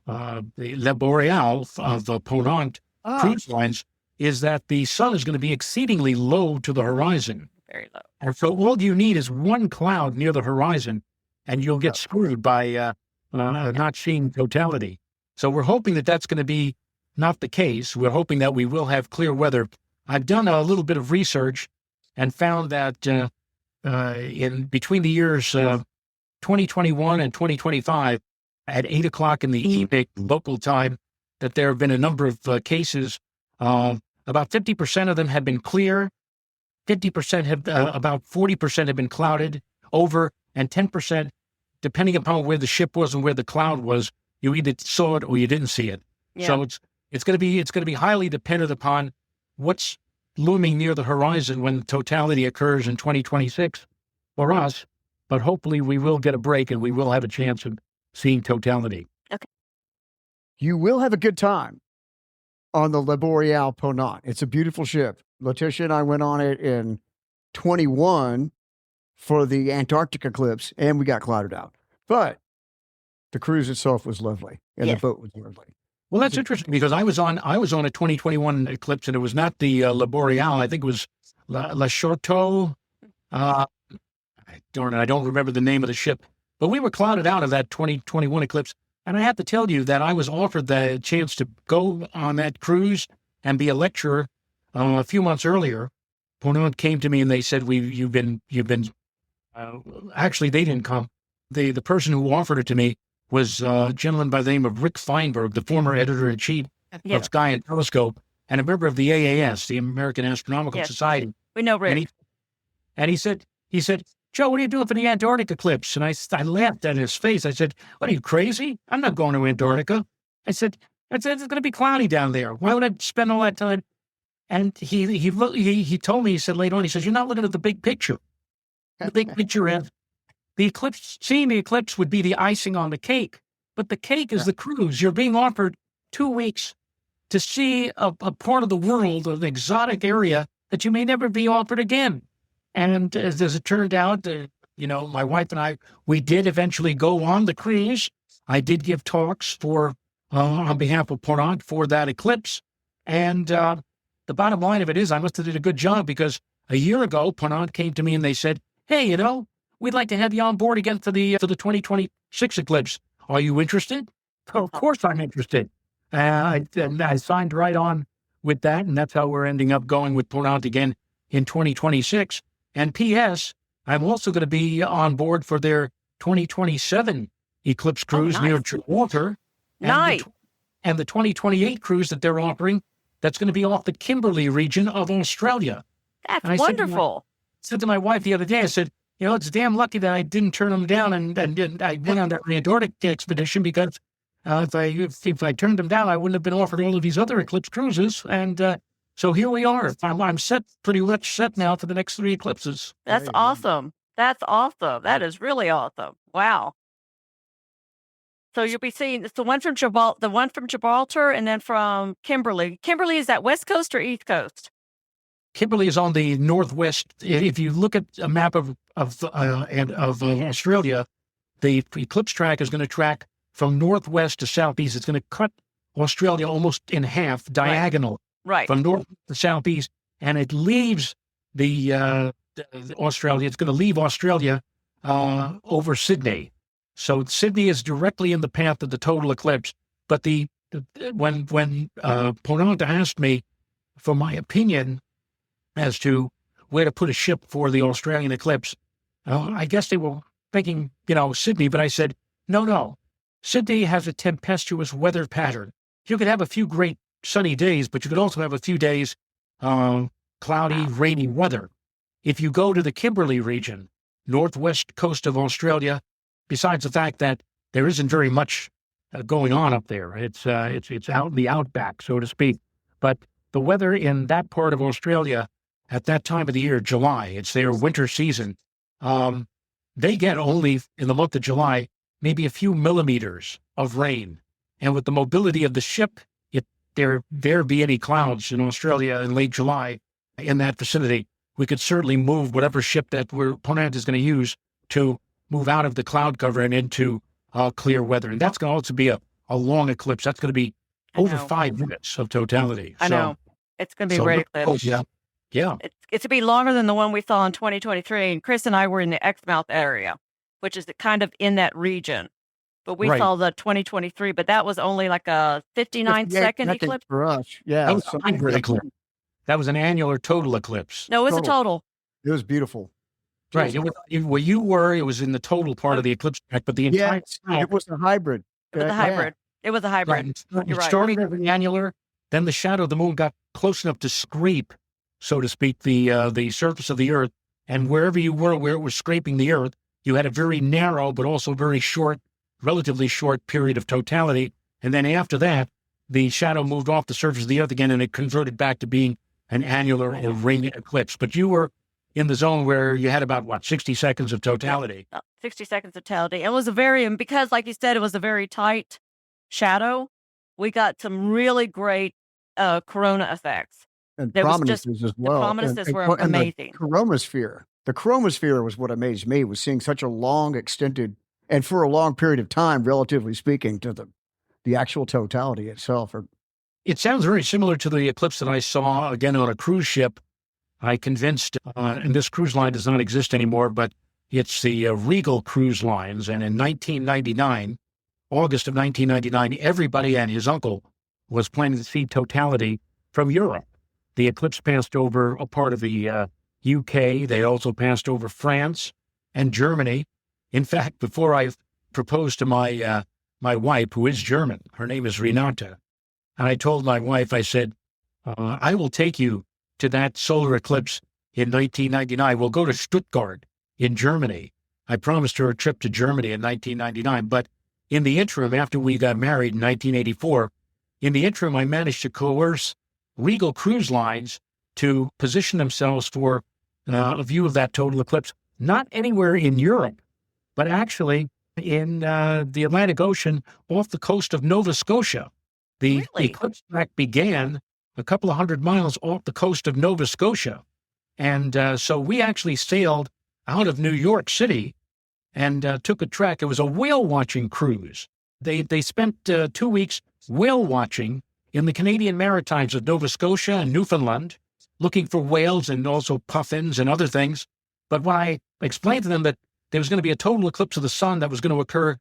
Le Boreal of the Ponant cruise lines, is that the sun is going to be exceedingly low to the horizon. Very low. And so all you need is one cloud near the horizon, and you'll get screwed by not seeing totality. So we're hoping that that's going to be not the case. We're hoping that we will have clear weather. I've done a little bit of research and found that in between the years 2021 and 2025, at 8 o'clock in the evening local time, that there have been a number of cases. About 50% of them have been clear. 50% have, about 40% have been clouded over, and 10%, depending upon where the ship was and where the cloud was, you either saw it or you didn't see it. Yeah. So it's going to be highly dependent upon what's looming near the horizon when totality occurs in 2026 for us. But hopefully we will get a break and we will have a chance of seeing totality. You will have a good time. on the Le Boreal Ponant. It's a beautiful ship. Letitia and I went on it in 21 for the Antarctic eclipse, and we got clouded out. But the cruise itself was lovely, and the boat was lovely. Well, that's interesting because I was on a 2021 eclipse, and it was not the Le Boreal. I think it was La Choteau. Darn it, I don't remember the name of the ship. But we were clouded out of that 2021 eclipse. And I have to tell you that I was offered the chance to go on that cruise and be a lecturer a few months earlier. Ponant came to me and they said, you've been, actually they didn't come. The person who offered it to me was a gentleman by the name of Rick Feinberg, the former editor-in-chief of Sky and Telescope, and a member of the AAS, the American Astronomical Society. We know Rick. And he said, Joe, what are you doing for the Antarctic eclipse? And I laughed at his face. I said, what, are you crazy? I'm not going to Antarctica. I said, it's going to be cloudy down there. Why would I spend all that time? And he told me, he said later on, he says, you're not looking at the big picture. The big picture is the eclipse, seeing the eclipse would be the icing on the cake. But the cake is the cruise. You're being offered 2 weeks to see a part of the world, an exotic area that you may never be offered again. And as it turned out, my wife and I, we did eventually go on the cruise. I did give talks on behalf of Ponant for that eclipse. And the bottom line of it is I must have did a good job because a year ago, Ponant came to me and they said, hey, we'd like to have you on board again for the 2026 eclipse. Are you interested? Of course I'm interested. I signed right on with that, and that's how we're ending up going with Ponant again in 2026. And P.S., I'm also going to be on board for their 2027 eclipse cruise near Gibraltar. Nice. And the 2028 cruise that they're offering, that's going to be off the Kimberley region of Australia. That's wonderful. Said to my wife the other day, I said, it's damn lucky that I didn't turn them down and I went on that Antarctic expedition because if I turned them down, I wouldn't have been offered all of these other eclipse cruises. And so here we are. I'm pretty much set now for the next 3 eclipses. That's awesome. That's awesome. That is really awesome. Wow. So you'll be seeing it's the one from Gibraltar, and then from Kimberley. Kimberley, is that West Coast or East Coast? Kimberley is on the northwest. If you look at a map of Australia, the eclipse track is going to track from northwest to southeast. It's going to cut Australia almost in half, diagonal. Right. From north to southeast, and it leaves Australia. It's going to leave Australia over Sydney. So Sydney is directly in the path of the total eclipse. But when Ponant asked me for my opinion as to where to put a ship for the Australian eclipse, I guess they were thinking, Sydney. But I said, no. Sydney has a tempestuous weather pattern. You could have a few great sunny days, but you could also have a few days cloudy, rainy weather. If you go to the Kimberley region, northwest coast of Australia, besides the fact that there isn't very much going on up there, it's out in the outback, so to speak. But the weather in that part of Australia at that time of the year, July, it's their winter season. They get only in the month of July maybe a few millimeters of rain, and with the mobility of the ship, there be any clouds in Australia in late July in that vicinity, we could certainly move whatever ship that Ponant is going to use to move out of the cloud cover and into clear weather. And that's going to also be a long eclipse. That's going to be over 5 minutes of totality. I know. It's going to be a great eclipse. Yeah. It's going to be longer than the one we saw in 2023. And Chris and I were in the Exmouth area, which is kind of in that region. But we saw the 2023, but that was only like a 59-second eclipse. For us, yeah. That was a hybrid eclipse. That was an annular total eclipse. No, it was a total. It was beautiful. Right. Where you were, it was in the total part of the eclipse track, but the entire it was a hybrid. It was a hybrid. It was a hybrid. Right. It started as an annular, then the shadow of the moon got close enough to scrape, so to speak, the surface of the Earth. And wherever you were, where it was scraping the Earth, you had a very narrow but also very short, relatively short period of totality. And then after that, the shadow moved off the surface of the Earth again, and it converted back to being an annular or ring eclipse. But you were in the zone where you had about, 60 seconds of totality. 60 seconds of totality. It was because, like you said, it was a very tight shadow. We got some really great corona effects. And There was prominences as well. prominences were And amazing. The chromosphere. The chromosphere was what amazed me, was seeing such a long, extended, and for a long period of time, relatively speaking, to the actual totality itself. It sounds very similar to the eclipse that I saw, again, on a cruise ship. I convinced, and this cruise line does not exist anymore, but it's the Regal Cruise Lines. And in 1999, August of 1999, everybody and his uncle was planning to see totality from Europe. The eclipse passed over a part of the UK. They also passed over France and Germany. In fact, before I proposed to my wife, who is German, her name is Renata, and I told my wife, I said, I will take you to that solar eclipse in 1999. We'll go to Stuttgart in Germany. I promised her a trip to Germany in 1999. But in the interim, after we got married in 1984, in the interim, I managed to coerce Regal Cruise Lines to position themselves for a view of that total eclipse, not anywhere in Europe, but actually in the Atlantic Ocean off the coast of Nova Scotia. The eclipse track began a couple of 100 miles off the coast of Nova Scotia. And so we actually sailed out of New York City and took a trek. It was a whale watching cruise. They spent 2 weeks whale watching in the Canadian Maritimes of Nova Scotia and Newfoundland, looking for whales and also puffins and other things. But when I explained to them that there was going to be a total eclipse of the sun that was going to occur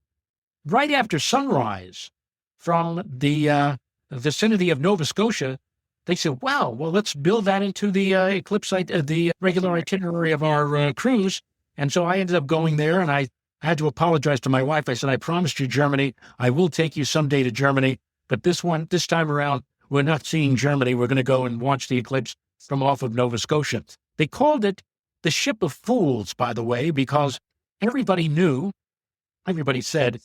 right after sunrise from the vicinity of Nova Scotia, they said, wow, well, let's build that into the the regular itinerary of our cruise. And so I ended up going there, and I had to apologize to my wife. I said, I promised you Germany. I will take you someday to Germany. But this time around, we're not seeing Germany. We're going to go and watch the eclipse from off of Nova Scotia. They called it the Ship of Fools, by the way, because everybody said,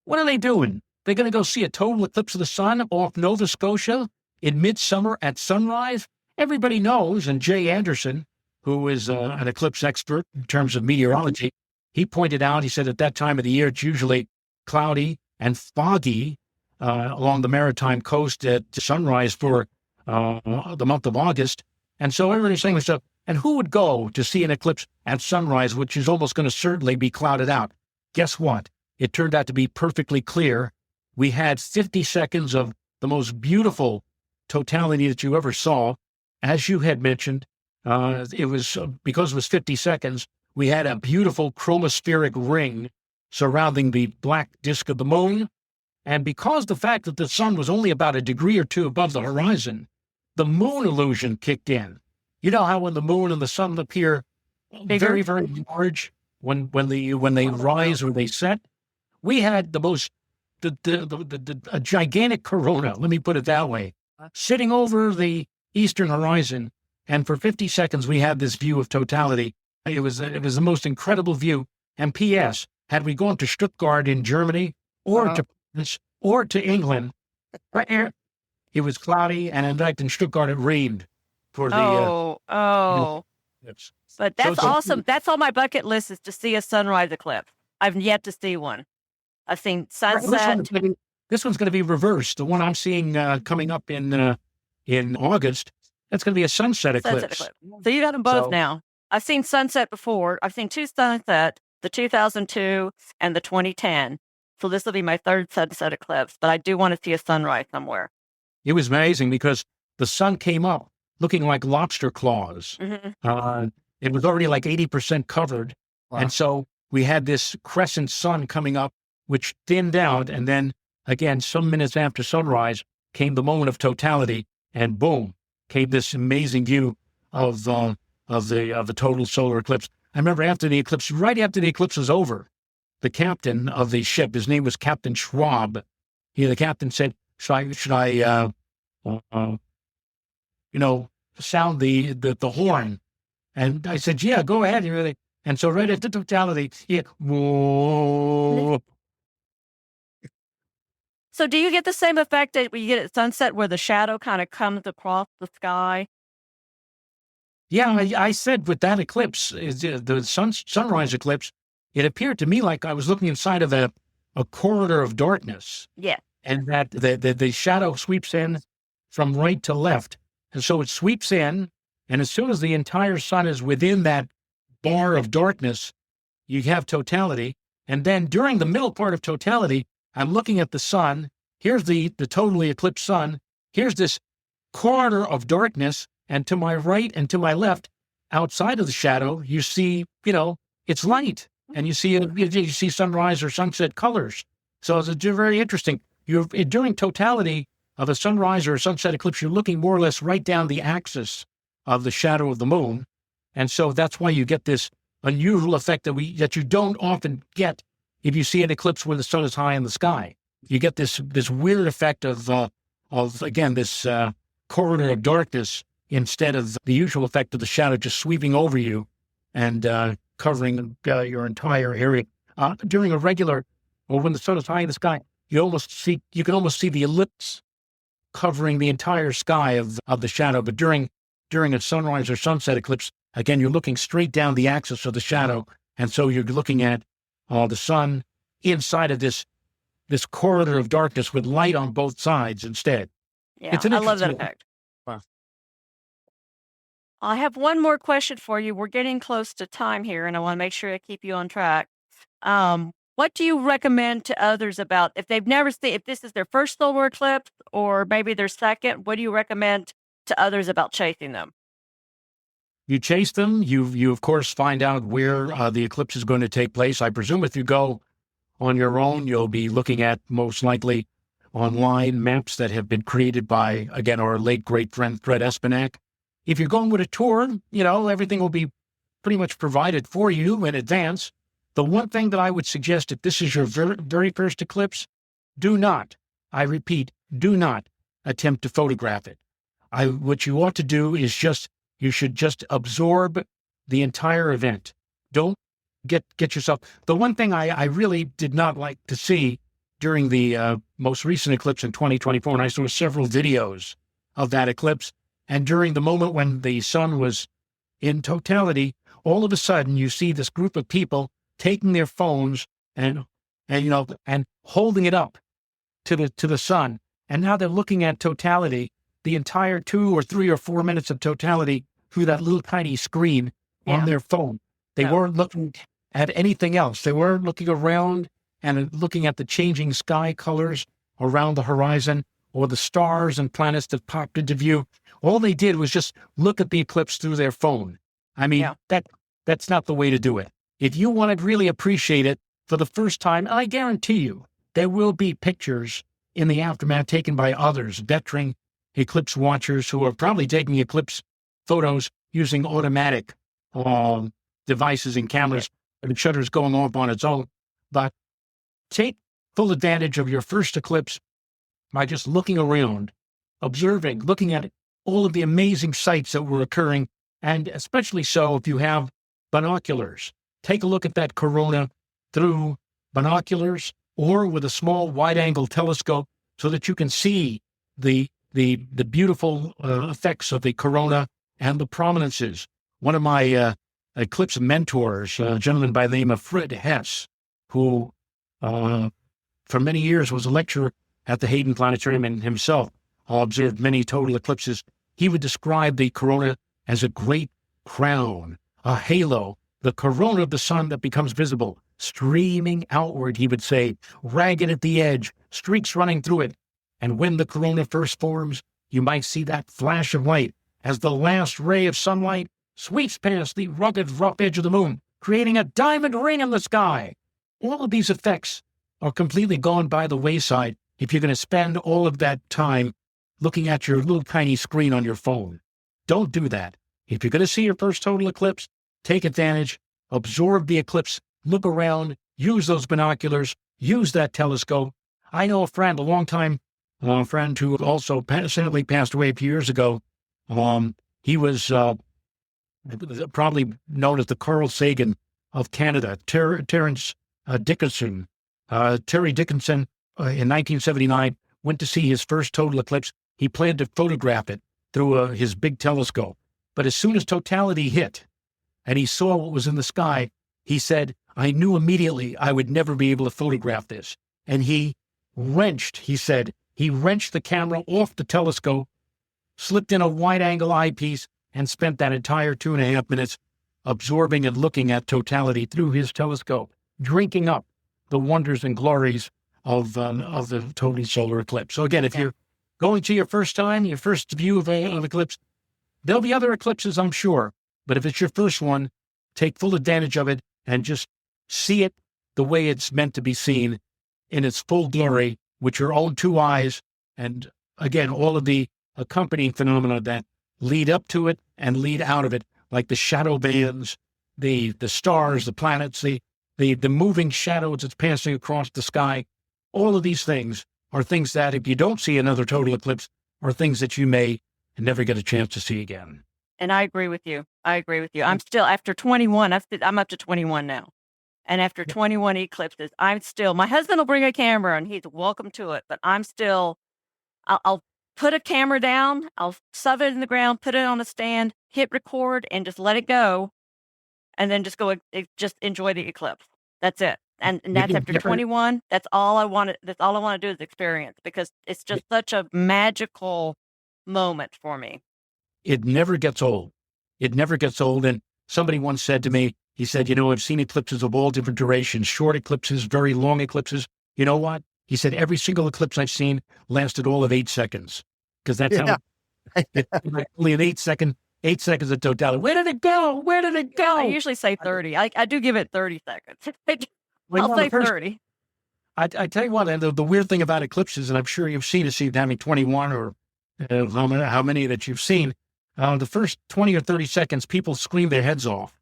what are they doing? They're going to go see a total eclipse of the sun off Nova Scotia in midsummer at sunrise? Everybody knows, and Jay Anderson, who is an eclipse expert in terms of meteorology, he pointed out, he said at that time of the year, it's usually cloudy and foggy along the maritime coast at sunrise for the month of August. And so everybody's saying this stuff. And who would go to see an eclipse at sunrise, which is almost going to certainly be clouded out? Guess what? It turned out to be perfectly clear. We had 50 seconds of the most beautiful totality that you ever saw. As you had mentioned, it was because it was 50 seconds, we had a beautiful chromospheric ring surrounding the black disk of the moon. And because the fact that the sun was only about a degree or two above the horizon, the moon illusion kicked in. You know how when the moon and the sun appear very, very large when they rise or they set? We had a gigantic corona, let me put it that way, sitting over the eastern horizon. And for 50 seconds, we had this view of totality. It was the most incredible view. And P.S., had we gone to Stuttgart in Germany or to England, it was cloudy, and in fact, in Stuttgart, it rained for the. But that's awesome. That's on my bucket list, is to see a sunrise eclipse. I've yet to see one. I've seen sunset. This one's going to be reversed. The one I'm seeing coming up in August, that's going to be a sunset eclipse. So you got them both now. I've seen sunset before. I've seen two sunsets, the 2002 and the 2010. So this will be my third sunset eclipse, but I do want to see a sunrise somewhere. It was amazing because the sun came up looking like lobster claws. Mm-hmm. It was already like 80% covered. Wow. And so we had this crescent sun coming up, which thinned out. And then again, some minutes after sunrise came the moment of totality, and boom, came this amazing view of the total solar eclipse. I remember right after the eclipse was over, the captain of the ship, his name was Captain Schwab. The captain said, should I sound the horn? And I said, yeah, go ahead. And so right after totality, whoa. So do you get the same effect that you get at sunset where the shadow kind of comes across the sky? Yeah, I said with that eclipse, the sunrise eclipse, it appeared to me like I was looking inside of a corridor of darkness. Yeah. And that the shadow sweeps in, from right to left. And so it sweeps in, and as soon as the entire sun is within that bar of darkness, you have totality. And then during the middle part of totality, I'm looking at the sun. Here's the totally eclipsed sun. Here's this corner of darkness, and to my right and to my left, outside of the shadow, you see, it's light, and you see sunrise or sunset colors. So it's very interesting. During totality of a sunrise or a sunset eclipse, you're looking more or less right down the axis of the shadow of the moon, and so that's why you get this unusual effect that you don't often get if you see an eclipse where the sun is high in the sky. You get this weird effect of again this corridor of darkness instead of the usual effect of the shadow just sweeping over you and covering your entire area. During a regular, or when the sun is high in the sky, you can almost see the ellipse covering the entire sky of the shadow. But during a sunrise or sunset eclipse, again, you're looking straight down the axis of the shadow, and so you're looking at the sun inside of this corridor of darkness with light on both sides instead. Yeah, I love that effect. Wow. I have one more question for you. We're getting close to time here, and I want to make sure I keep you on track. What do you recommend to others about if they've never seen, if this is their first solar eclipse or maybe their second, what do you recommend to others about chasing them? You chase them. You of course find out where the eclipse is going to take place. I presume if you go on your own, you'll be looking at most likely online maps that have been created by, again, our late great friend Fred Espenak. If you're going with a tour, everything will be pretty much provided for you in advance. The one thing that I would suggest, if this is your very first eclipse, do not, I repeat, do not attempt to photograph it. What you ought to do is you should just absorb the entire event. Don't get yourself. The one thing I really did not like to see during the most recent eclipse in 2024, and I saw several videos of that eclipse, and during the moment when the sun was in totality, all of a sudden you see this group of people taking their phones and holding it up to the sun, and now they're looking at totality, the entire 2 or 3 or 4 minutes of totality through that little tiny screen on their phone. They weren't looking at anything else. They weren't looking around and looking at the changing sky colors around the horizon or the stars and planets that popped into view. All they did was just look at the eclipse through their phone. I mean, that's not the way to do it. If you want to really appreciate it for the first time, I guarantee you there will be pictures in the aftermath taken by others, veteran eclipse watchers who are probably taking eclipse photos using automatic devices and cameras, and the shutters going off on its own. But take full advantage of your first eclipse by just looking around, observing, looking at all of the amazing sights that were occurring, and especially so if you have binoculars. Take a look at that corona through binoculars or with a small wide-angle telescope so that you can see the beautiful effects of the corona and the prominences. One of my eclipse mentors, a gentleman by the name of Fred Hess, who for many years was a lecturer at the Hayden Planetarium and himself observed many total eclipses. He would describe the corona as a great crown, a halo, the corona of the sun that becomes visible, streaming outward, he would say, ragged at the edge, streaks running through it. And when the corona first forms, you might see that flash of light as the last ray of sunlight sweeps past the rugged, rough edge of the moon, creating a diamond ring in the sky. All of these effects are completely gone by the wayside if you're going to spend all of that time looking at your little tiny screen on your phone. Don't do that. If you're going to see your first total eclipse, take advantage, absorb the eclipse, look around, use those binoculars, use that telescope. I know a friend, a long-time friend who also sadly passed away a few years ago. He was probably known as the Carl Sagan of Canada, Terence Dickinson. Terry Dickinson, in 1979, went to see his first total eclipse. He planned to photograph it through his big telescope. But as soon as totality hit and he saw what was in the sky, he said, I knew immediately I would never be able to photograph this. And he wrenched the camera off the telescope slipped in a wide-angle eyepiece, and spent that entire 2.5 minutes absorbing and looking at totality through his telescope, drinking up the wonders and glories of the total solar eclipse. So again, if you're going to your first view of an eclipse, there'll be other eclipses, I'm sure. But if it's your first one, take full advantage of it and just see it the way it's meant to be seen in its full glory with your own two eyes. And again, all of the accompanying phenomena that lead up to it and lead out of it, like the shadow bands, the stars, the planets, the moving shadows that's passing across the sky. All of these things are things that, if you don't see another total eclipse, are things that you may never get a chance to see again. And I agree with you. I'm still, after 21, I'm up to 21 now. And after 21 eclipses, my husband will bring a camera and he's welcome to it, but I'll put a camera down, I'll shove it in the ground, put it on a stand, hit record, and just let it go. And then just enjoy the eclipse. That's it. And that's after 21. That's all I want to do is experience, because it's just such a magical moment for me. It never gets old. And somebody once said to me, he said, I've seen eclipses of all different durations, short eclipses, very long eclipses. You know what? He said, every single eclipse I've seen lasted all of 8 seconds. Because that's how only an 8 seconds of totality. Where did it go? I usually say 30. I do give it 30 seconds. I'll say 30. I tell you what, and the weird thing about eclipses, and I'm sure you've seen having 21 or how many that you've seen, the first 20 or 30 seconds, people scream their heads off.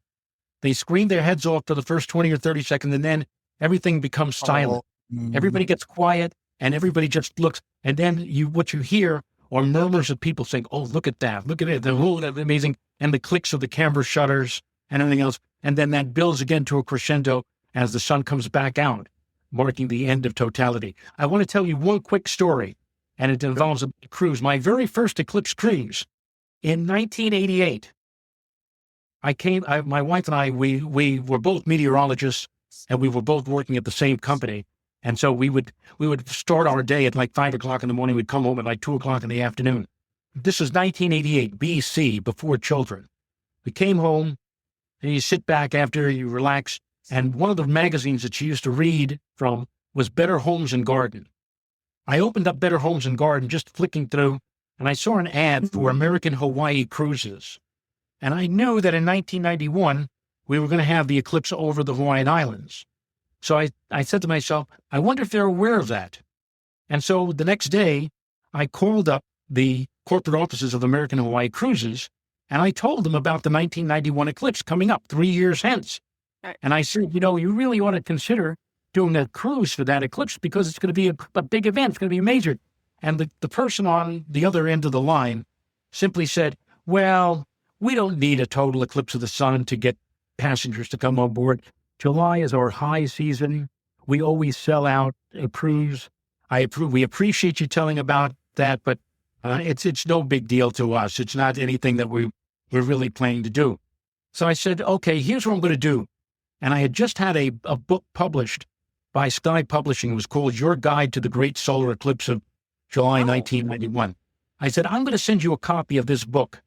They scream their heads off for the first 20 or 30 seconds, and then everything becomes silent. Everybody gets quiet, and everybody just looks. And then what you hear are murmurs of people saying, "Oh, look at that! Look at it! That's amazing!" And the clicks of the camera shutters and everything else. And then that builds again to a crescendo as the sun comes back out, marking the end of totality. I want to tell you one quick story, and it involves a cruise. My very first eclipse cruise in 1988. My wife and I, we were both meteorologists, and we were both working at the same company. And so we would start our day at like 5 o'clock in the morning. We'd come home at like 2 o'clock in the afternoon. This is 1988 BC, before children. We came home, and you sit back after, you relax. And one of the magazines that she used to read from was Better Homes and Garden. I opened up Better Homes and Garden, just flicking through, and I saw an ad for American Hawaii cruises. And I knew that in 1991, we were going to have the eclipse over the Hawaiian Islands. So I said to myself, I wonder if they're aware of that. And so the next day, I called up the corporate offices of American Hawaii Cruises, and I told them about the 1991 eclipse coming up 3 years hence. Right. And I said, you really ought to consider doing a cruise for that eclipse, because it's going to be a big event. It's going to be major. And the person on the other end of the line simply said, well, we don't need a total eclipse of the sun to get passengers to come on board. July is our high season. We always sell out a cruise. We appreciate you telling about that, but it's no big deal to us. It's not anything that we're really planning to do. So I said, okay, here's what I'm going to do. And I had just had a book published by Sky Publishing. It was called Your Guide to the Great Solar Eclipse of July 1991. I said, I'm going to send you a copy of this book.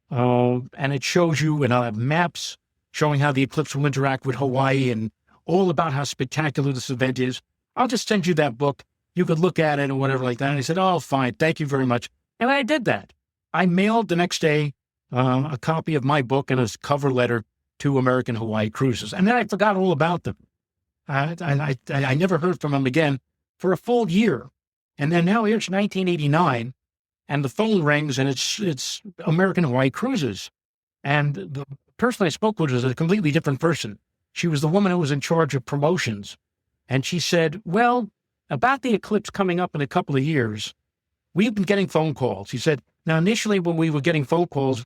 And it shows you, and I'll have maps showing how the eclipse will interact with Hawaii and all about how spectacular this event is. I'll just send you that book. You could look at it or whatever like that. And I said, oh, fine. Thank you very much. And I did that. I mailed the next day a copy of my book and a cover letter to American Hawaii Cruises. And then I forgot all about them. I never heard from them again for a full year. And then now here's 1989, and the phone rings, and it's American Hawaii Cruises. And the person I spoke with was a completely different person. She was the woman who was in charge of promotions. And she said, well, about the eclipse coming up in a couple of years, we've been getting phone calls. She said, now initially when we were getting phone calls,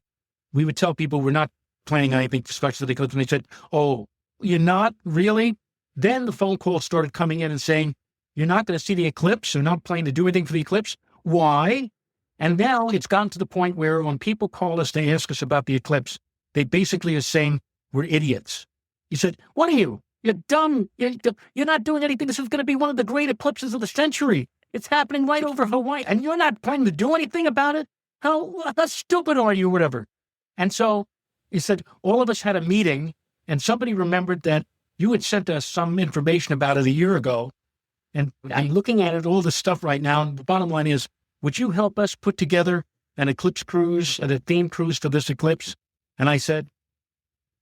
we would tell people we're not planning anything special for the eclipse. And they said, oh, you're not really? Then the phone calls started coming in and saying, you're not going to see the eclipse? You're not planning to do anything for the eclipse? Why? And now it's gotten to the point where when people call us, they ask us about the eclipse, they basically are saying we're idiots. He said, what are you? You're dumb. You're not doing anything. This is going to be one of the great eclipses of the century. It's happening right over Hawaii, and you're not planning to do anything about it? how stupid are you, whatever. And so he said, all of us had a meeting, and somebody remembered that you had sent us some information about it a year ago. And I'm looking at it, all this stuff right now. And the bottom line is, would you help us put together an eclipse cruise, a theme cruise for this eclipse? And I said,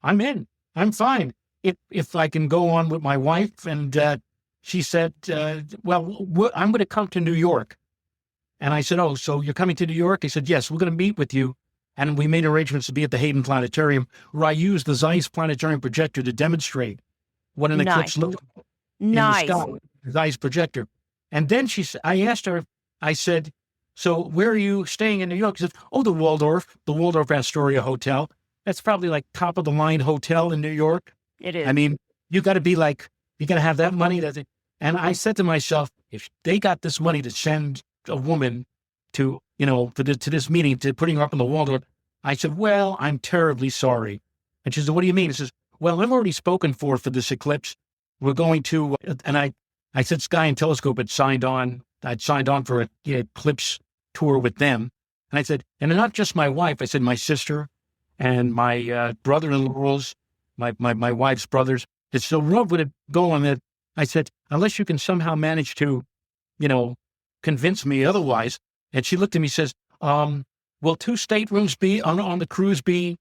I'm in. I'm fine. If I can go on with my wife. And she said, well, I'm going to come to New York. And I said, oh, so you're coming to New York? He said, yes, we're going to meet with you. And we made arrangements to be at the Hayden Planetarium, where I used the Zeiss planetarium projector to demonstrate what an eclipse looked like in the sky, the Zeiss projector. And then I asked her, I said, so where are you staying in New York? She said, oh, the Waldorf Astoria Hotel. That's probably like top of the line hotel in New York. It is. I mean, you got to have that money. And I said to myself, if they got this money to send a woman to, to this meeting, to putting her up in the Waldorf, I said, well, I'm terribly sorry. And she said, what do you mean? He says, well, I'm already spoken for this eclipse. We're going to, and I said, Sky and Telescope had signed on. I'd signed on for an eclipse tour with them. And I said, and not just my wife, I said, my sister and my brother-in-laws, my wife's brothers. It's so Rob would go on that. I said, unless you can somehow manage to, convince me otherwise. And she looked at me and says, will 2 staterooms be on the cruise be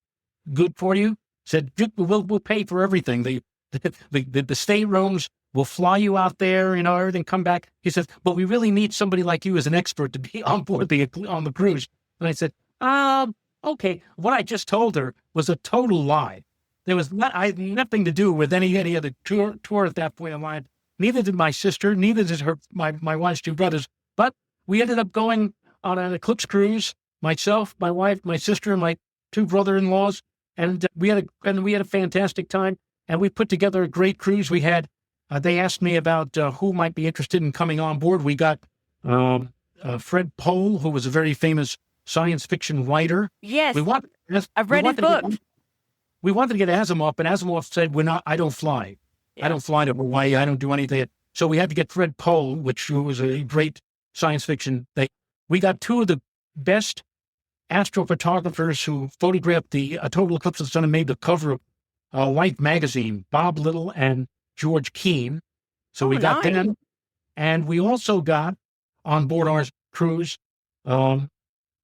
good for you? Said, we'll pay for everything. The staterooms will fly you out there, everything, come back. He says, but we really need somebody like you as an expert to be on board on the cruise. And I said, okay. What I just told her was a total lie. I had nothing to do with any other tour at that point in line. Neither did my sister, neither did my wife's 2 brothers. But we ended up going on an eclipse cruise, myself, my wife, my sister, and my 2 brother-in-laws. And we had a fantastic time. And we put together a great cruise. We had, they asked me about who might be interested in coming on board. We got Fred Pohl, who was a very famous science fiction writer. Yes, I've read his book. We wanted to get Asimov, but Asimov said, I don't fly. Yeah. I don't fly to Hawaii. I don't do anything. So we had to get Fred Pohl, which was a great science fiction thing. We got 2 of the best astrophotographers who photographed the total eclipse of the sun and made the cover of Life magazine, Bob Little and George Keane. So we got them. And we also got on board our cruise,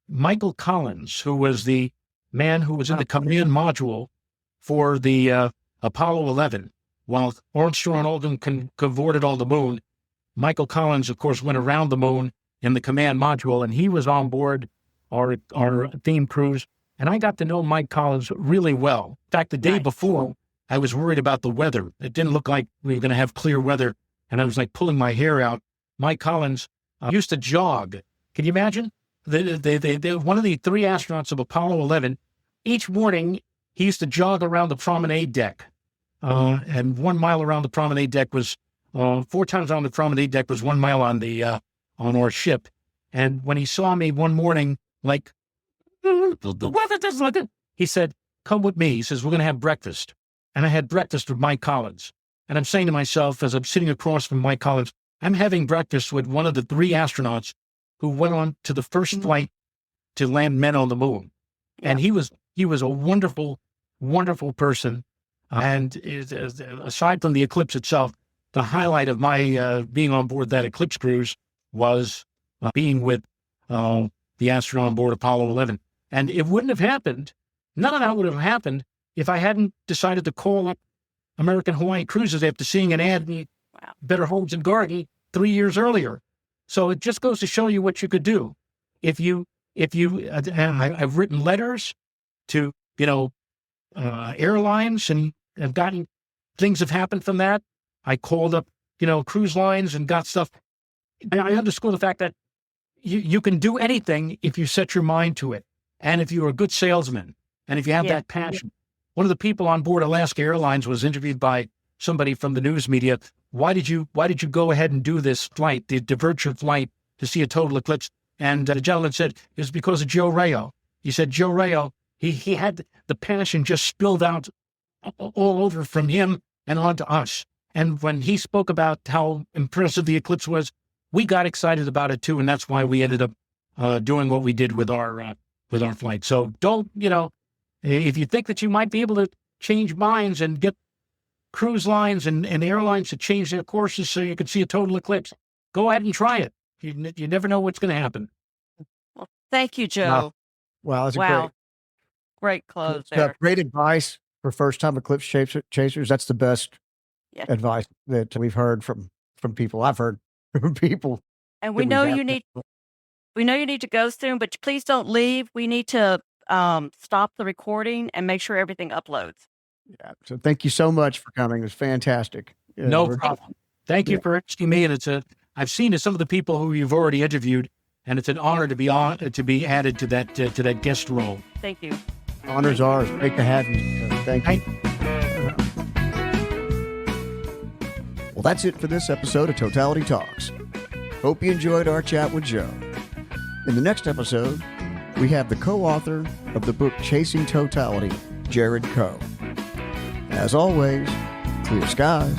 Michael Collins, who was the man who was in the command module for the Apollo 11. While Armstrong and Aldrin cavorted on the moon, Michael Collins, of course, went around the moon in the command module, and he was on board our theme cruise. And I got to know Mike Collins really well. In fact, the day before, I was worried about the weather. It didn't look like we were going to have clear weather, and I was like pulling my hair out. Mike Collins used to jog. Can you imagine? One of the 3 astronauts of Apollo 11, each morning, he used to jog around the promenade deck. And 1 mile around the promenade deck was, 4 times around the promenade deck was 1 mile on our ship. And when he saw me one morning, like, the weather doesn't look good, he said, come with me. He says, we're going to have breakfast. And I had breakfast with Mike Collins. And I'm saying to myself, as I'm sitting across from Mike Collins, I'm having breakfast with one of the 3 astronauts who went on to the first flight to land men on the moon. And he was a wonderful, wonderful person. And aside from the eclipse itself, the highlight of my being on board that eclipse cruise was being with the astronaut on board Apollo 11. And it wouldn't have happened. None of that would have happened if I hadn't decided to call up American Hawaii Cruises after seeing an ad in Better Homes in Gargi 3 years earlier. So it just goes to show you what you could do. I've written letters to, airlines, and I've gotten, things have happened from that. I called up, cruise lines and got stuff. And I underscore the fact that you can do anything if you set your mind to it. And if you're a good salesman, and if you have that passion. One of the people on board Alaska Airlines was interviewed by somebody from the news media. Why did you go ahead and do this flight, the Divergent flight, to see a total eclipse? And the gentleman said, it was because of Joe Rao. He said, Joe Rao, he had the passion just spilled out all over from him and onto us. And when he spoke about how impressive the eclipse was, we got excited about it too. And that's why we ended up doing what we did with our flight. So don't, if you think that you might be able to change minds and get cruise lines and airlines to change their courses so you can see a total eclipse, go ahead and try it. You never know what's going to happen. Well, thank you, Joe. Wow, that's Great close a there. great advice for first-time eclipse chasers. That's the best advice that we've heard from people. I've heard from people. And we know you need to go soon, but please don't leave. We need to stop the recording and make sure everything uploads. Yeah. So thank you so much for coming. It was fantastic. No problem. Thank you for asking me. And I've seen some of the people who you've already interviewed, and it's an honor to be added to that guest role. Thank you. Honor's ours. Great to have you. Thank you. Well, that's it for this episode of Totality Talks. Hope you enjoyed our chat with Joe. In the next episode, we have the co-author of the book Chasing Totality, Jared Coe. As always, clear skies.